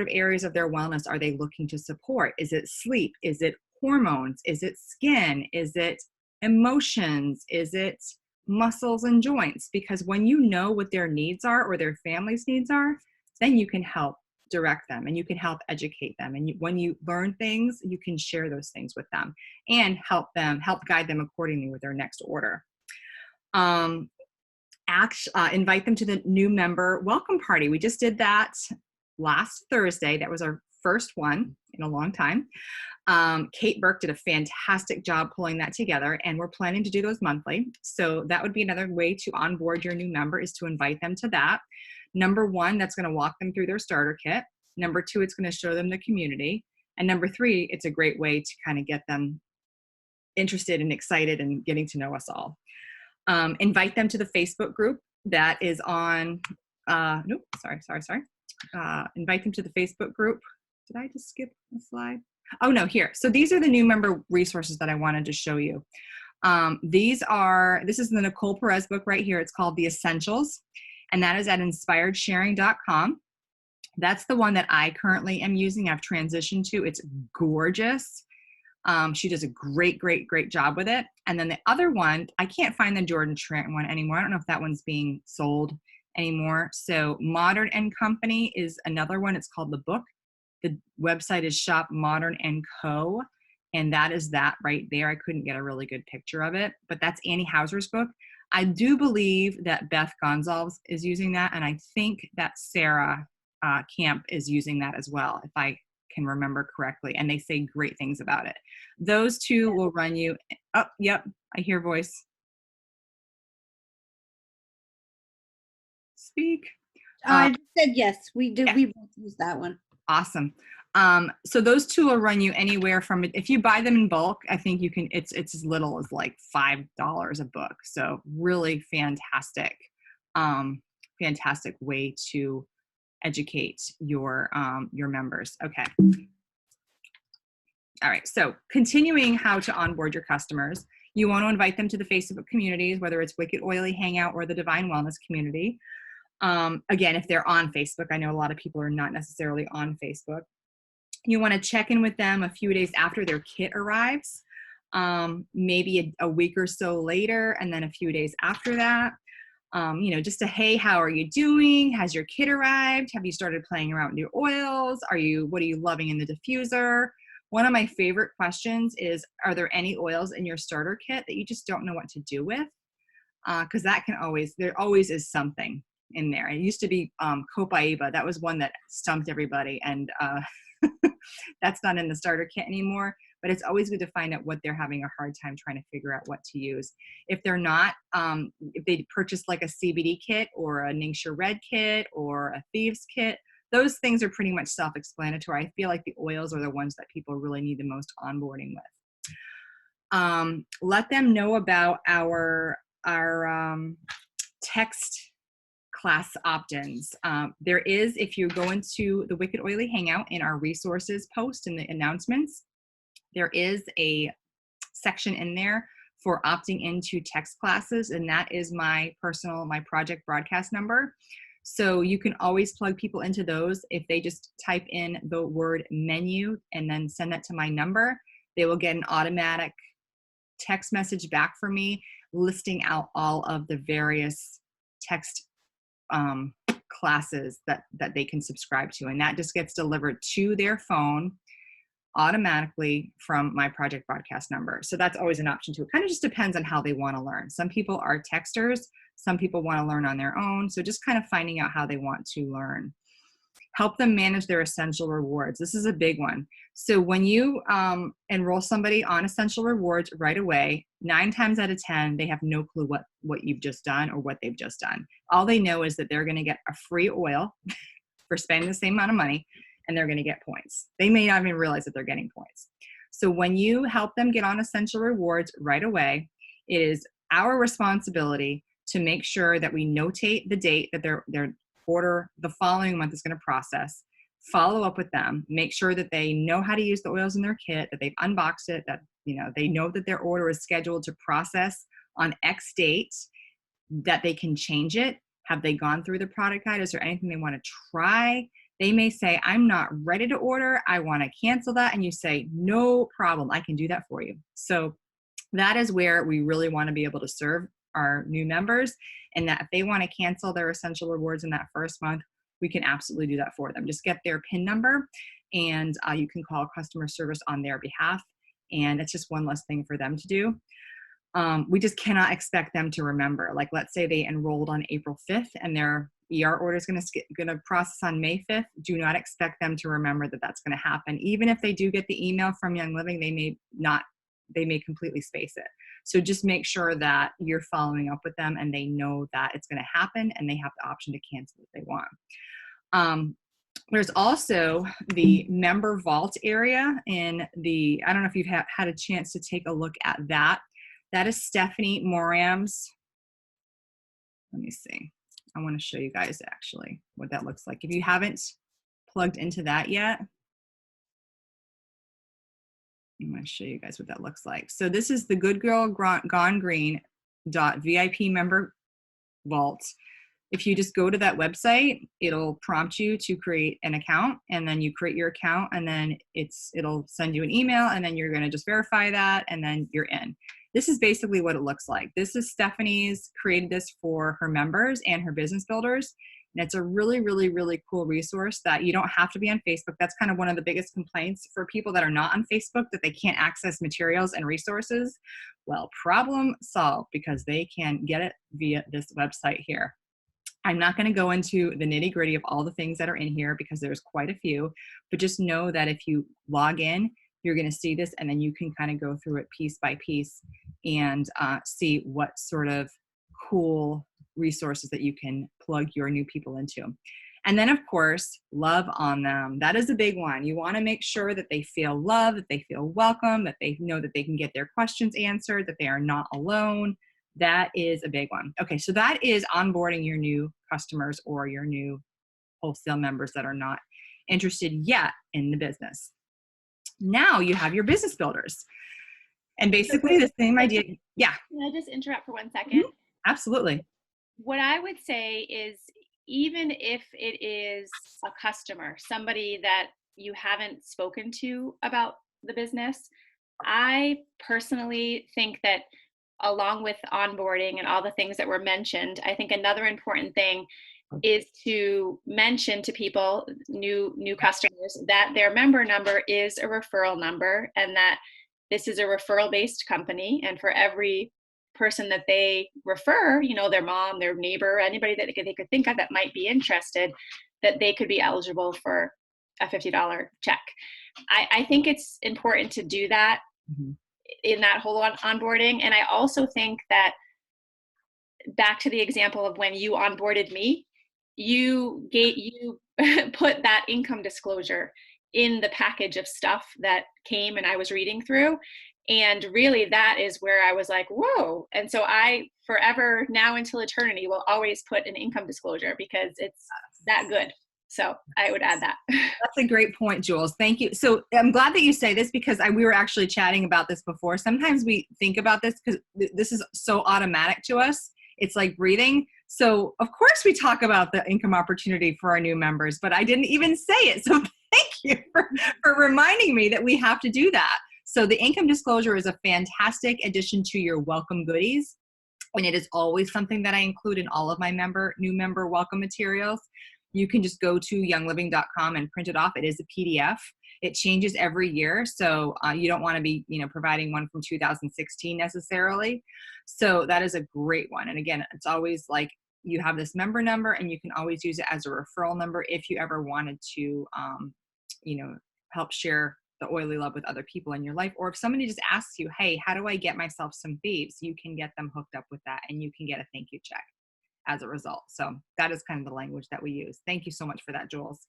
areas of their wellness are they looking to support? Is it sleep? Is it hormones? Is it skin? Is it emotions? Is it muscles and joints? Because when you know what their needs are or their family's needs are, then you can help direct them and you can help educate them. And when you learn things, you can share those things with them and help guide them accordingly with their next order. Invite them to the new member welcome party. We just did that last Thursday. That was our first one in a long time. Kate Burke did a fantastic job pulling that together, and we're planning to do those monthly. So that would be another way to onboard your new member, is to invite them to that. Number one, that's going to walk them through their starter kit. Number two, it's going to show them the community. And number three, it's a great way to kind of get them interested and excited and getting to know us all. Invite them to the Facebook group that is on, nope, sorry. Invite them to the Facebook group. Did I just skip a slide? Oh no, here. So these are the new member resources that I wanted to show you. This is the Nicole Perez book right here. It's called The Essentials, and that is at inspiredsharing.com. That's the one that I currently am using. I've transitioned to. It's gorgeous. She does a great job with it. And then the other one, I can't find the Jordan Trent one anymore. I don't know if that one's being sold anymore. So Modern and Company is another one. It's called The Book. The website is Shop Modern and Co. And that is that right there. I couldn't get a really good picture of it, but that's Annie Hauser's book. I do believe that Beth Gonzalez is using that. And I think that Sarah Camp is using that as well, if I can remember correctly. And they say great things about it. Those two will run you. Oh, yep. I hear voice. Speak. I just said yes. We do. Yeah. We both use that one. Awesome. So those two will run you anywhere from, if you buy them in bulk, I think you can, it's as little as like $5 a book. So really fantastic, fantastic way to educate your members. Okay. All right. So continuing how to onboard your customers, you want to invite them to the Facebook communities, whether it's Wicked Oily Hangout or the Divine Wellness community. Again, if they're on Facebook, I know a lot of people are not necessarily on Facebook. You want to check in with them a few days after their kit arrives, maybe a week or so later, and then a few days after that. Just hey, how are you doing? Has your kit arrived? Have you started playing around with your oils? What are you loving in the diffuser? One of my favorite questions is, are there any oils in your starter kit that you just don't know what to do with? Because there always is something in there. It used to be Copaiba. That was one that stumped everybody, and that's not in the starter kit anymore. But it's always good to find out what they're having a hard time trying to figure out what to use. If they're not, if they purchase like a CBD kit or a Ningxia Red kit or a Thieves kit, those things are pretty much self-explanatory. I feel like the oils are the ones that people really need the most onboarding with. Let them know about our text class opt-ins. There is, if you go into the Wicked Oily Hangout in our resources post in the announcements, there is a section in there for opting into text classes, and that is my project broadcast number. So you can always plug people into those. If they just type in the word menu and then send that to my number, they will get an automatic text message back from me listing out all of the various text classes that they can subscribe to. And that just gets delivered to their phone automatically from my project broadcast number. So that's always an option too. It kind of just depends on how they want to learn. Some people are texters, some people want to learn on their own. So just kind of finding out how they want to learn. Help them manage their essential rewards. This is a big one. So when you enroll somebody on essential rewards right away, 9 times out of 10, they have no clue what you've just done or what they've just done. All they know is that they're going to get a free oil for spending the same amount of money, and they're going to get points. They may not even realize that they're getting points. So when you help them get on essential rewards right away, it is our responsibility to make sure that we notate the date that their order the following month is going to process, follow up with them, make sure that they know how to use the oils in their kit, that they've unboxed it, that they know that their order is scheduled to process on X date, that they can change it. Have they gone through the product guide? Is there anything they want to try? They may say, I'm not ready to order. I want to cancel that. And you say, no problem. I can do that for you. So that is where we really want to be able to serve our new members, and that if they want to cancel their essential rewards in that first month, we can absolutely do that for them. Just get their PIN number, and you can call customer service on their behalf. And it's just one less thing for them to do. We just cannot expect them to remember. Like, let's say they enrolled on April 5th and their ER order is going to process on May 5th. Do not expect them to remember that that's going to happen. Even if they do get the email from Young Living, they may completely space it. So just make sure that you're following up with them and they know that it's going to happen, and they have the option to cancel if they want. There's also the member vault area in the, I don't know if you've had a chance to take a look at that. That is Stephanie Moram's. Let me see. I want to show you guys actually what that looks like. If you haven't plugged into that yet, I'm going to show you guys what that looks like. So this is the Good Girl Gone Green .vip member vault. If you just go to that website, it'll prompt you to create an account, and then you create your account, and then it'll send you an email, and then you're going to just verify that, and then you're in. This is basically what it looks like. This is Stephanie's created this for her members and her business builders. And it's a really, really, really cool resource that you don't have to be on Facebook. That's kind of one of the biggest complaints for people that are not on Facebook, that they can't access materials and resources. Well, problem solved, because they can get it via this website here. I'm not going to go into the nitty gritty of all the things that are in here because there's quite a few, but just know that if you log in, you're going to see this, and then you can kind of go through it piece by piece and see what sort of cool resources that you can plug your new people into. And then, of course, love on them. That is a big one. You want to make sure that they feel loved, that they feel welcome, that they know that they can get their questions answered, that they are not alone. That is a big one. Okay, so that is onboarding your new customers or your new wholesale members that are not interested yet in the business. Now you have your business builders. And basically the same idea. Yeah. Can I just interrupt for 1 second? Absolutely. What I would say is, even if it is a customer, somebody that you haven't spoken to about the business, I personally think that along with onboarding and all the things that were mentioned, I think another important thing is to mention to people, new customers, that their member number is a referral number, and that this is a referral-based company, and for every person that they refer, their mom, their neighbor, anybody that they could think of that might be interested, that they could be eligible for a $50 check. I think it's important to do that in that whole onboarding. And I also think that, back to the example of when you onboarded me, you put that income disclosure in the package of stuff that came and I was reading through. And really that is where I was like, whoa. And so I forever, now until eternity, will always put an income disclosure because it's that good. So I would add that. That's a great point, Jules. Thank you. So I'm glad that you say this, because we were actually chatting about this before. Sometimes we think about this because this is so automatic to us. It's like breathing. So of course we talk about the income opportunity for our new members, but I didn't even say it. So thank you for reminding me that we have to do that. So the income disclosure is a fantastic addition to your welcome goodies. And it is always something that I include in all of my new member welcome materials. You can just go to youngliving.com and print it off. It is a PDF. It changes every year. So you don't want to be, providing one from 2016 necessarily. So that is a great one. And again, it's always like you have this member number, and you can always use it as a referral number if you ever wanted to, help share the oily love with other people in your life. Or if somebody just asks you, hey, how do I get myself some thieves? You can get them hooked up with that, and you can get a thank you check as a result. So that is kind of the language that we use. Thank you so much for that, Jules.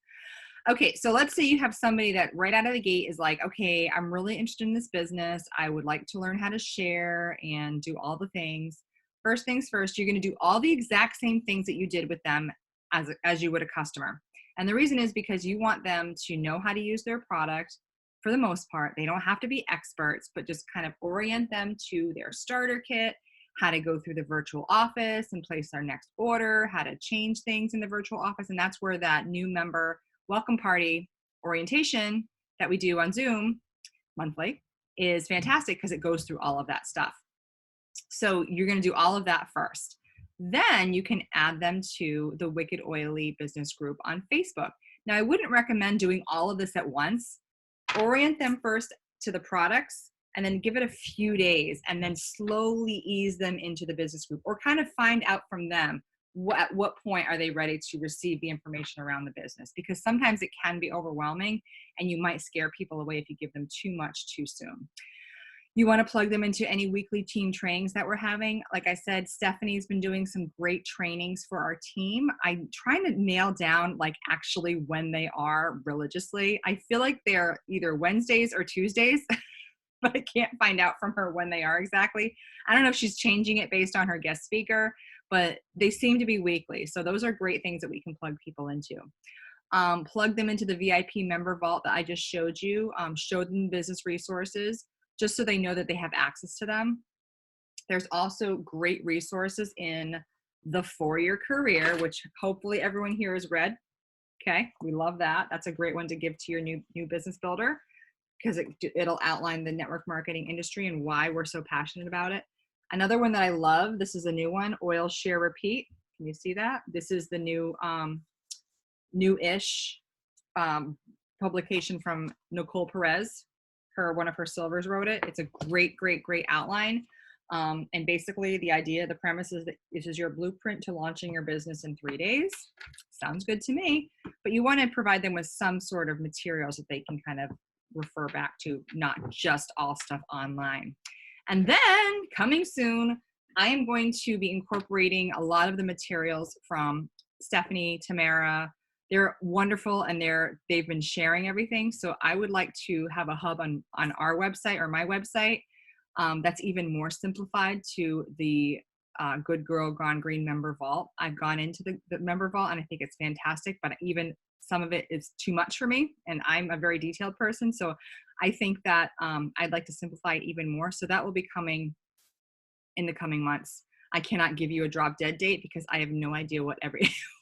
Okay, so let's say you have somebody that right out of the gate is like, okay, I'm really interested in this business. I would like to learn how to share and do all the things. First things first, you're going to do all the exact same things that you did with them as you would a customer. And the reason is because you want them to know how to use their product. For the most part, they don't have to be experts, but just kind of orient them to their starter kit, how to go through the virtual office and place their next order, how to change things in the virtual office. And that's where that new member welcome party orientation that we do on Zoom monthly is fantastic, because it goes through all of that stuff. So you're going to do all of that first. Then you can add them to the Wicked Oily Business Group on Facebook. Now, I wouldn't recommend doing all of this at once. Orient them first to the products, and then give it a few days, and then slowly ease them into the business group, or kind of find out from them at what point are they ready to receive the information around the business, because sometimes it can be overwhelming and you might scare people away if you give them too much too soon. You want to plug them into any weekly team trainings that we're having. Like I said, Stephanie's been doing some great trainings for our team. I'm trying to nail down like actually when they are religiously. I feel like they're either Wednesdays or Tuesdays, but I can't find out from her when they are exactly. I don't know if she's changing it based on her guest speaker, but they seem to be weekly. So those are great things that we can plug people into. Plug them into the VIP member vault that I just showed you. Show them business resources just so they know that they have access to them. There's also great resources in the For Your Career, which hopefully everyone here has read. Okay, we love that. That's a great one to give to your new business builder, because it'll outline the network marketing industry and why we're so passionate about it. Another one that I love, this is a new one, Oil Share Repeat. Can you see that? This is the new-ish publication from Nicole Perez. One of her silvers wrote it. It's a great, great, great outline. And basically the idea, the premise is that this is your blueprint to launching your business in 3 days. Sounds good to me, but you want to provide them with some sort of materials that they can kind of refer back to, not just all stuff online. And then coming soon, I am going to be incorporating a lot of the materials from Stephanie, Tamara. They're wonderful, and they've been sharing everything. So I would like to have a hub on our website or my website that's even more simplified to the Good Girl Gone Green member vault. I've gone into the member vault and I think it's fantastic, but even some of it is too much for me, and I'm a very detailed person. So I think that I'd like to simplify it even more. So that will be coming in the coming months. I cannot give you a drop dead date because I have no idea what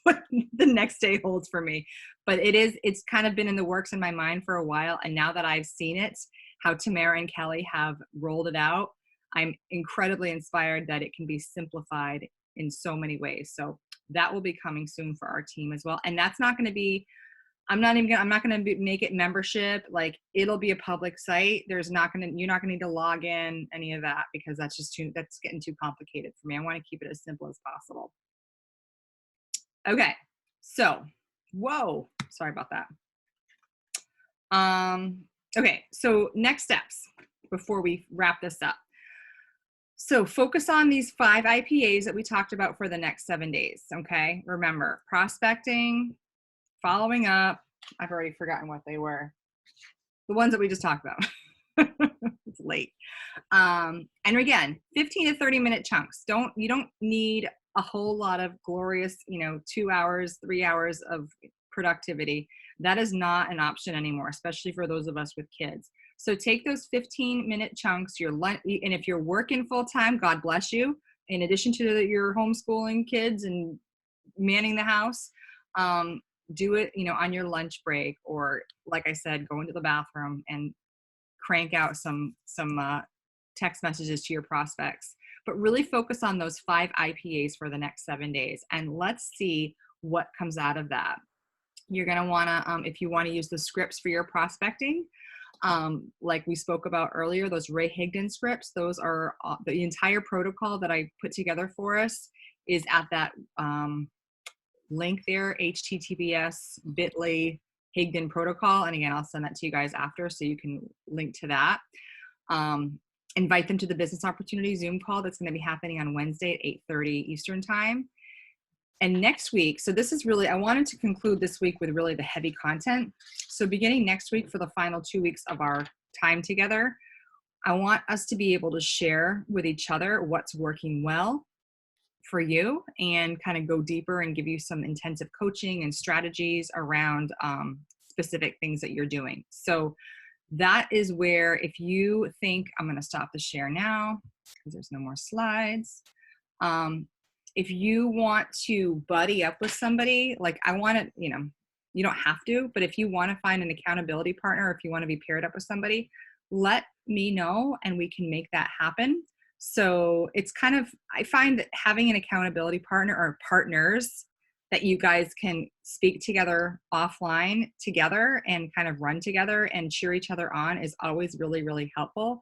what the next day holds for me. But it's kind of been in the works in my mind for a while. And now that I've seen it, how Tamara and Kelly have rolled it out, I'm incredibly inspired that it can be simplified in so many ways. So that will be coming soon for our team as well. And that's not going to be, I'm not going to make it membership. Like, it'll be a public site. You're not going to need to log in, any of that, because that's getting too complicated for me. I want to keep it as simple as possible. Okay. So, whoa, sorry about that. Okay. So next steps before we wrap this up. So focus on these 5 IPAs that we talked about for the next 7 days. Okay. Remember, prospecting, following up. I've already forgotten what they were. The ones that we just talked about. It's late. And again, 15 to 30-minute chunks. You don't need a whole lot of glorious, 2 hours, 3 hours of productivity. That is not an option anymore, especially for those of us with kids. So take those 15-minute chunks, and if you're working full time, God bless you. In addition to your homeschooling kids and manning the house, do it, on your lunch break, or like I said, go into the bathroom and crank out some text messages to your prospects. But really focus on those 5 IPAs for the next 7 days, and let's see what comes out of that. You're going to want to, if you want to use the scripts for your prospecting, like we spoke about earlier, those Ray Higdon scripts, those are the entire protocol that I put together for us is at that link there, https://bit.ly Higdon protocol. And again, I'll send that to you guys after so you can link to that. Invite them to the business opportunity Zoom call that's going to be happening on Wednesday at 8:30 Eastern time. And next week, so this is really, I wanted to conclude this week with really the heavy content. So beginning next week for the final 2 weeks of our time together, I want us to be able to share with each other what's working well for you and kind of go deeper and give you some intensive coaching and strategies around specific things that you're doing. So that is where, if you think, I'm going to stop the share now because there's no more slides. If you want to buddy up with somebody, like I want to, you don't have to, but if you want to find an accountability partner, if you want to be paired up with somebody, let me know and we can make that happen. So it's kind of, I find that having an accountability partner or partners that you guys can speak together offline together and kind of run together and cheer each other on is always really, really helpful,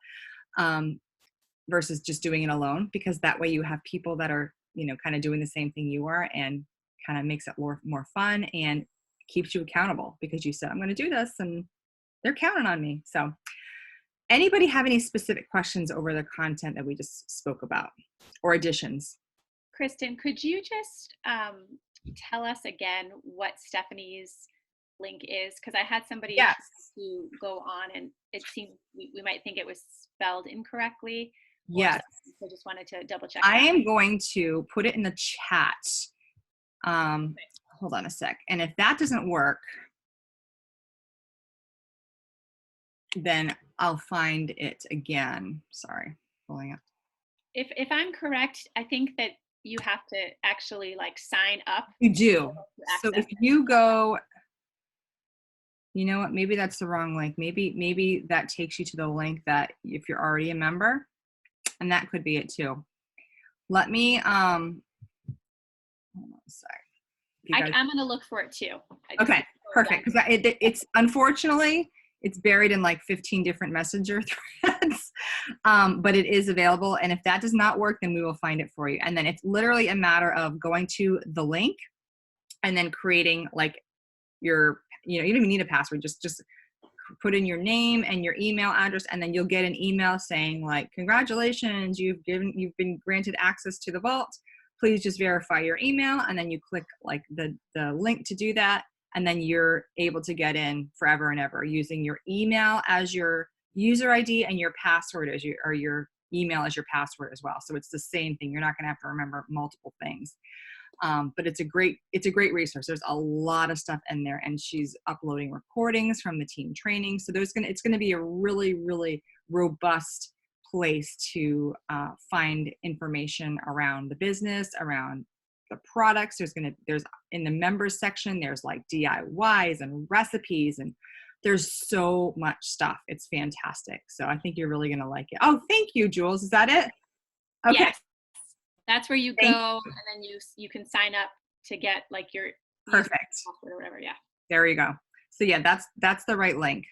versus just doing it alone, because that way you have people that are, kind of doing the same thing you are, and kind of makes it more fun and keeps you accountable because you said, I'm going to do this and they're counting on me. So Anybody have any specific questions over the content that we just spoke about or additions? Kristen, could you just tell us again what Stephanie's link is? Because I had somebody Yes. to go on and it seemed we might think it was spelled incorrectly. Yes. So just wanted to double check. I that. am going to put it in the chat. Hold on a sec. And if that doesn't work, then I'll find it again. Sorry, pulling up. If I'm correct, I think that you have to actually like sign up. You do. to So access if you go, you know what, maybe that's the wrong link. Maybe that takes you to the link that if you're already a member, and that could be it too. Let me, hold on a sec. You guys- I'm going to look for it too. I just Okay, looked for it perfect. Because it's unfortunately, it's buried in like 15 different messenger threads, but it is available. And if that does not work, then we will find it for you. And then it's literally a matter of going to the link and then creating like your, you don't even need a password. Just put in your name and your email address, and then you'll get an email saying like, congratulations, you've been granted access to the vault. Please just verify your email. And then you click like the link to do that. And then you're able to get in forever and ever using your email as your user ID and your password as your email as your password as well. So it's the same thing. You're not going to have to remember multiple things. But it's a great resource. There's a lot of stuff in there, and she's uploading recordings from the team training. So it's going to be a really, really robust place to find information around the business, around the products. There's in the members section, there's like DIYs and recipes, and there's so much stuff. It's fantastic. So I think you're really going to like it. Oh, thank you, Jules. Is that it? Okay. Yes. That's where you go, and then you can sign up to get like your Perfect password or whatever. Yeah. There you go. So yeah, that's the right link.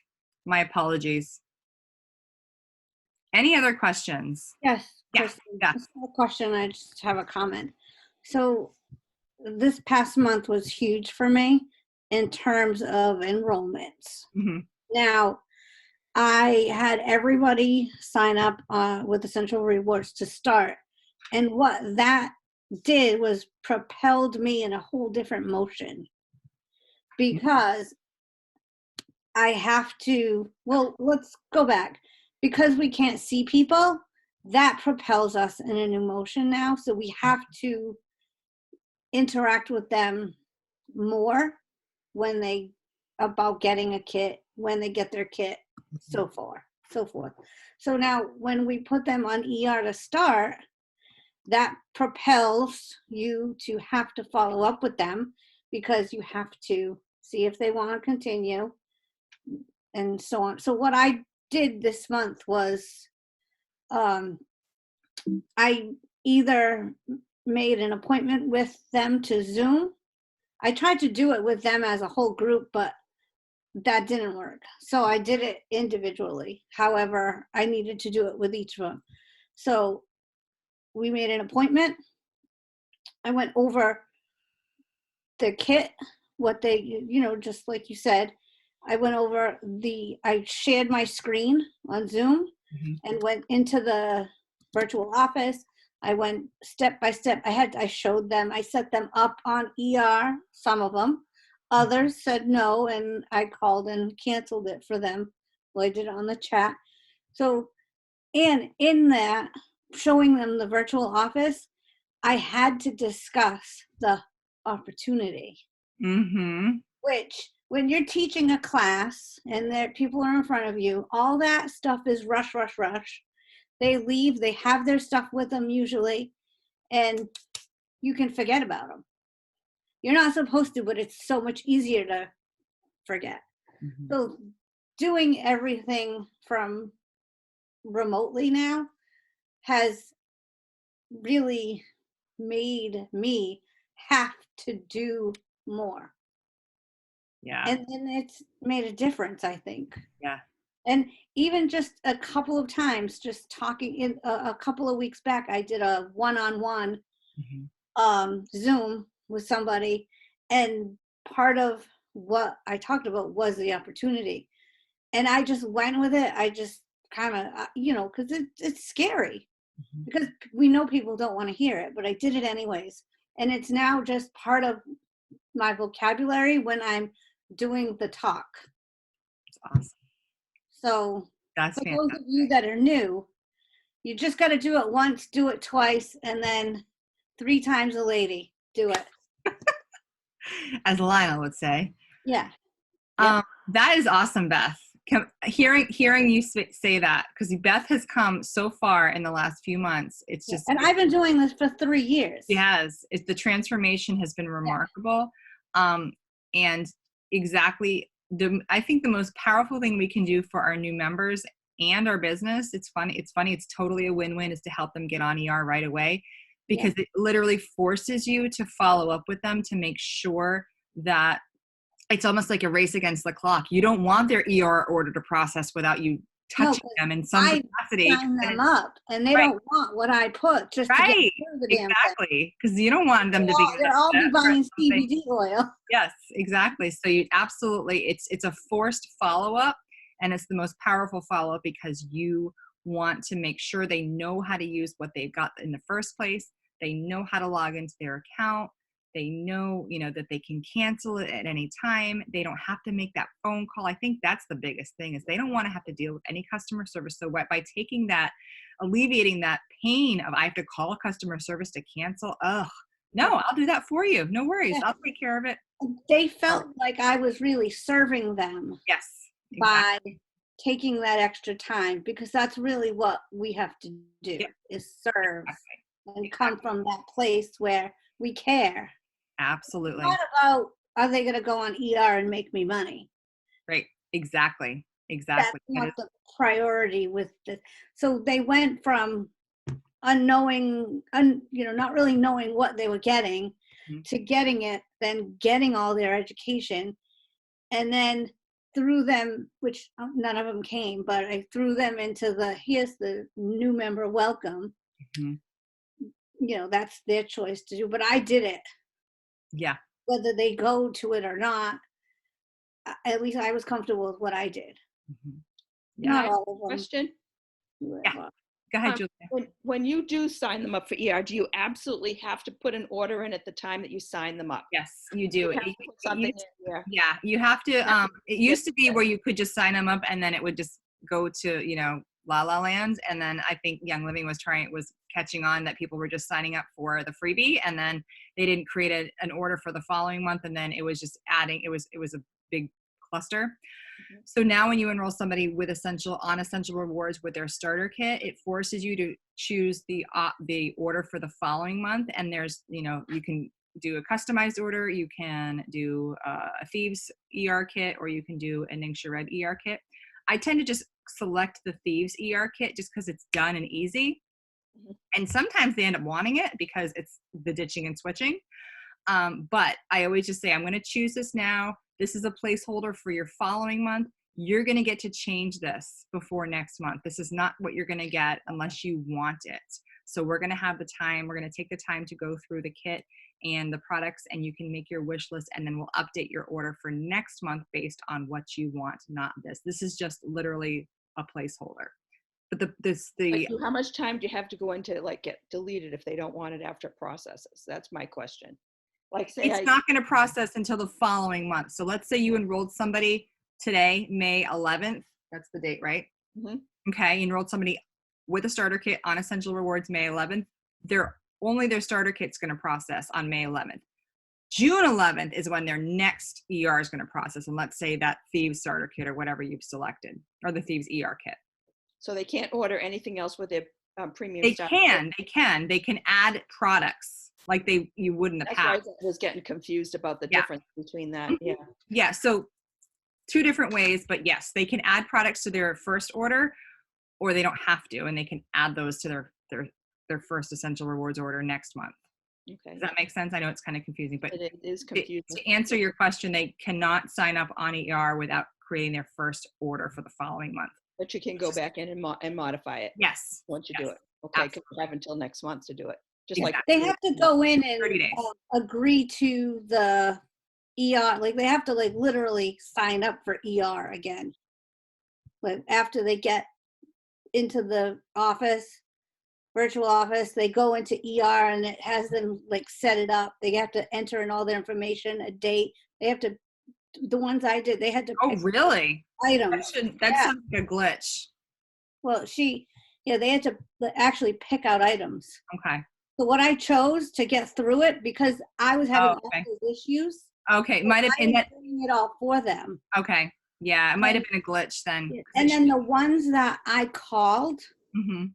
My apologies. Any other questions? Yes. Yeah, Kristen, yeah. it's not a question. I just have a comment. So this past month was huge for me in terms of enrollments. Mm-hmm. Now, I had everybody sign up with Essential Rewards to start. And what that did was propelled me in a whole different motion, because I have to, well, let's go back. Because we can't see people, that propels us in an emotion now. So we have to interact with them more about getting a kit, when they get their kit, so forth. So now when we put them on ER to start, that propels you to have to follow up with them, because you have to see if they want to continue and so on. So what I did this month was I either made an appointment with them to Zoom. I tried to do it with them as a whole group, but that didn't work. So I did it individually. However, I needed to do it with each of them. So we made an appointment. I went over the kit, what they, just like you said, I went over I shared my screen on Zoom and went into the virtual office. I went step by step. I showed them, I set them up on ER, some of them. Others said no, and I called and canceled it for them. Well, I did it on the chat. So, and in that, showing them the virtual office, I had to discuss the opportunity. Mm-hmm. Which, when you're teaching a class and people are in front of you, all that stuff is rush, rush, rush. They leave, they have their stuff with them usually, and you can forget about them. You're not supposed to, but it's so much easier to forget. Mm-hmm. So doing everything from remotely now has really made me have to do more. Yeah. And it's made a difference, I think. Yeah. And even just a couple of times, just talking in a couple of weeks back, I did a one-on-one Zoom with somebody, and part of what I talked about was the opportunity. And I just went with it. I just kind of, because it's scary, Mhm. because we know people don't want to hear it, but I did it anyways. And it's now just part of my vocabulary when I'm doing the talk. It's awesome. So That's for those fantastic. of you that are new, you just got to do it once, do it twice, and then 3 times a lady. Do it. As Lionel would say. Yeah. Yep. That is awesome, Beth. Hearing you say that, because Beth has come so far in the last few months. It's just, And I've been doing this for 3 years. she has. The transformation has been remarkable. And exactly, I think the most powerful thing we can do for our new members and our business, it's funny, it's totally a win-win, is to help them get on ER right away, because it literally forces you to follow up with them to make sure that it's almost like a race against the clock. You don't want their ER order to process without you touching them in some capacity. Sign them up, and they don't want what I put just to get through the damn thing. Exactly, because you don't want them to be. They're all be buying CBD oil. Yes, exactly. So you absolutely, it's a forced follow-up, and it's the most powerful follow-up because you want to make sure they know how to use what they've got in the first place. They know how to log into their account. They know, that they can cancel it at any time. They don't have to make that phone call. I think that's the biggest thing, is they don't want to have to deal with any customer service. So by taking that, alleviating that pain of I have to call customer service to cancel. No, I'll do that for you. No worries. I'll take care of it. They felt like I was really serving them. Yes. By taking that extra time, because that's really what we have to do, is serve and come from that place where we care. Absolutely. Not about, are they going to go on ER and make me money? Right. Exactly. That's not the priority with this. So they went from unknowing, not really knowing what they were getting, to getting it, then getting all their education, and then threw them, which none of them came, but I threw them into here's the new member welcome. That's their choice to do, but I did it. Yeah. Whether they go to it or not, at least I was comfortable with what I did. Not all of them. Question? Yeah. Go ahead, Julia. When you do sign them up for ER, do you absolutely have to put an order in at the time that you sign them up? Yes, you do. Yeah, you have to. It used to be where you could just sign them up and then it would just go to, La La Land. And then I think Young Living was catching on that people were just signing up for the freebie, and then they didn't create an order for the following month, and then it was just adding. It was a big cluster. So now when you enroll somebody with essential rewards with their starter kit, it forces you to choose the order for the following month. And there's, you can do a customized order, you can do a Thieves ER kit, or you can do a Ningxia Red ER kit. I tend to just select the Thieves ER kit just because it's done and easy. And sometimes they end up wanting it because it's the ditching and switching. But I always just say, I'm going to choose this now. This is a placeholder for your following month. You're going to get to change this before next month. This is not what you're going to get unless you want it. So we're going to have the time. We're going to take the time to go through the kit and the products, and you can make your wish list, and then we'll update your order for next month based on what you want, not this. This is just literally a placeholder. But how much time do you have to go into get deleted if they don't want it after it processes? That's my question. It's not going to process until the following month. So let's say you enrolled somebody today, May 11th. That's the date, right? Okay. You enrolled somebody with a starter kit on Essential Rewards May 11th. Their starter kit's going to process on May 11th. June 11th is when their next ER is going to process. And let's say that Thieves starter kit or whatever you've selected, or the Thieves ER kit. So they can't order anything else with their premium. They can add products like you would in the past. I was getting confused about the difference between that. Yeah. So 2 different ways, but yes, they can add products to their first order, or they don't have to, and they can add those to their first Essential Rewards order next month. Okay. Does that make sense? I know it's kind of confusing, but it is confusing. To answer your question, they cannot sign up on ER without creating their first order for the following month. But you can go back in and modify it. Yes. Once you do it. Okay, because you have until next month to do it. They have to go in and agree to the ER. They have to literally sign up for ER again. But after they get into the office, virtual office. They go into ER and it has them like set it up. They have to enter in all their information, a date. They have to, the ones I did, they had to Oh, pick really? items. That Yeah. sounds like a glitch. Well, they had to actually pick out items. Okay. So what I chose to get through it, because I was having all Okay. those issues, Okay. so Might have I been was that. doing it all for them. Okay. Yeah. It might have been a glitch then. And then the ones that I called Mm-hmm.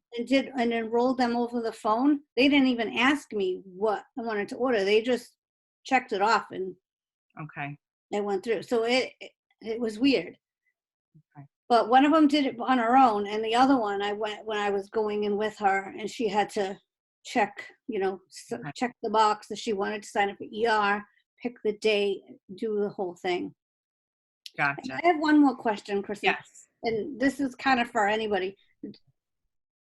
and enrolled them over the phone, they didn't even ask me what I wanted to order. They just checked it off and Okay. they went through. So it was weird. Okay. But one of them did it on her own, and the other one I went when I was going in with her, and she had to check, Okay. check the box that she wanted to sign up for ER, pick the date, do the whole thing. And Gotcha. I have one more question, Kristen. Yes. And this is kind of for anybody.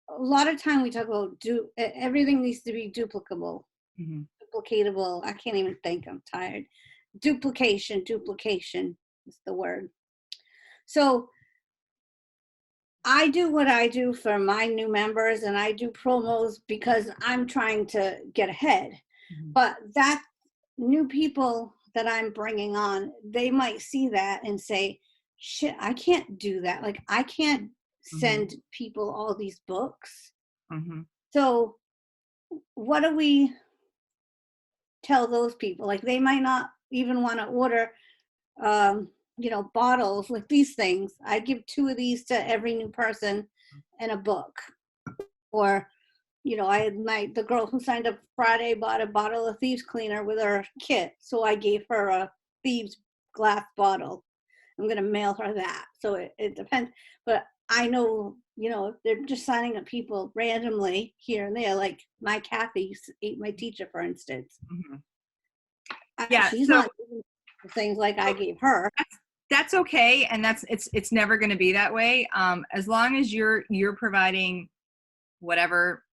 A lot of time we talk about everything needs to be duplicable, Mm-hmm. duplicatable. I can't even think. I'm tired. Duplication is the word. So I do what I do for my new members, and I do promos because I'm trying to get ahead. Mm-hmm. But that new people that I'm bringing on, they might see that and say, shit, I can't do that. Like, I can't send people all these books. Mm-hmm. So what do we tell those people? Like, they might not even want to order, bottles like these things. I give 2 of these to every new person and a book. Or, I had the girl who signed up Friday bought a bottle of Thieves Cleaner with her kit. So I gave her a Thieves glass bottle. I'm going to mail her that. So it depends. But I know, if they're just signing up people randomly here and there, like my Kathy ate my teacher, for instance. Mm-hmm. Yeah. She's not doing things like I gave her. That's okay. And it's never going to be that way. As long as you're providing whatever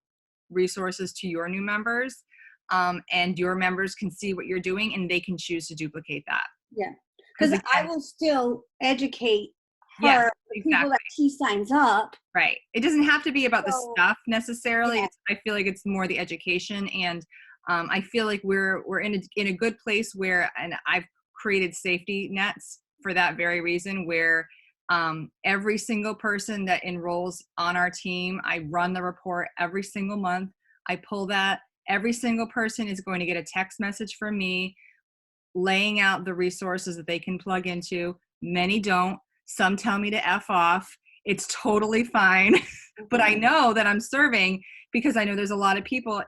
resources to your new members, and your members can see what you're doing and they can choose to duplicate that. Yeah. Because I will still educate her, the people that she signs up. Right. It doesn't have to be about the stuff necessarily. Yeah. I feel like it's more the education, and I feel like we're in a good place where, and I've created safety nets for that very reason, where every single person that enrolls on our team, I run the report every single month. I pull that. Every single person is going to get a text message from me laying out the resources that they can plug into. Many don't. Some tell me to F off. It's totally fine. But I know that I'm serving because I know there's a lot of people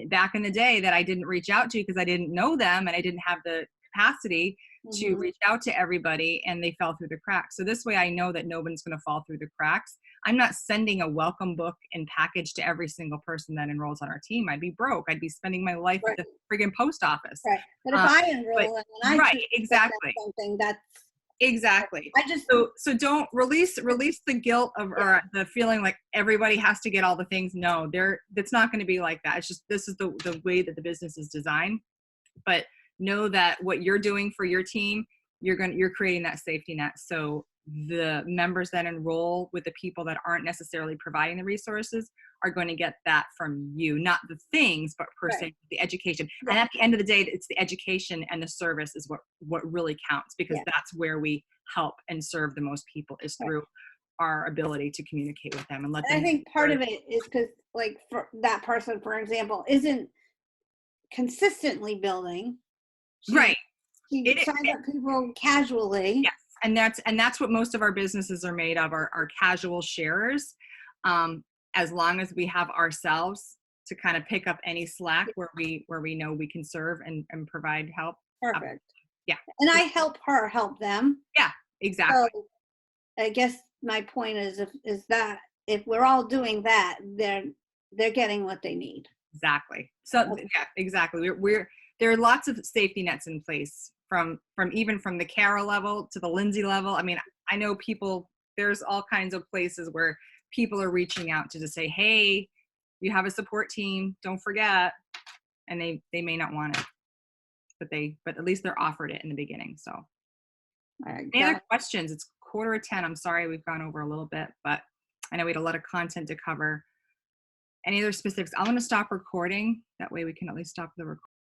back in the day that I didn't reach out to because I didn't know them and I didn't have the capacity to reach out to everybody, and they fell through the cracks. So this way I know that nobody's going to fall through the cracks. I'm not sending a welcome book and package to every single person that enrolls on our team. I'd be broke. I'd be spending my life at the friggin' post office. Right. But if I enroll and I choose exactly. something, that's exactly. I just so don't release the guilt of or the feeling like everybody has to get all the things. No, it's not going to be like that. It's just this is the way that the business is designed. But know that what you're doing for your team, you're creating that safety net. So the members that enroll with the people that aren't necessarily providing the resources are going to get that from you, not the things, but per se the education. And at the end of the day, it's the education and the service is what really counts, because that's where we help and serve the most people is through our ability to communicate with them and let them. I think part of it is because, like, for that person, for example, isn't consistently building. She signs up people casually. Yes, and that's what most of our businesses are made of, are casual sharers. As long as we have ourselves to kind of pick up any slack where we know we can serve and provide help. Perfect. Yeah. And I help her help them. Yeah, exactly. So I guess my point is that if we're all doing that, they're getting what they need. Exactly. So yeah, exactly. There are lots of safety nets in place from the Kara level to the Lindsay level. I mean, I know people, there's all kinds of places where people are reaching out to just say, hey, you have a support team, don't forget. And they may not want it, but at least they're offered it in the beginning. So any other questions? It's 9:45. I'm sorry we've gone over a little bit, but I know we had a lot of content to cover. Any other specifics? I'm going to stop recording. That way we can at least stop the recording.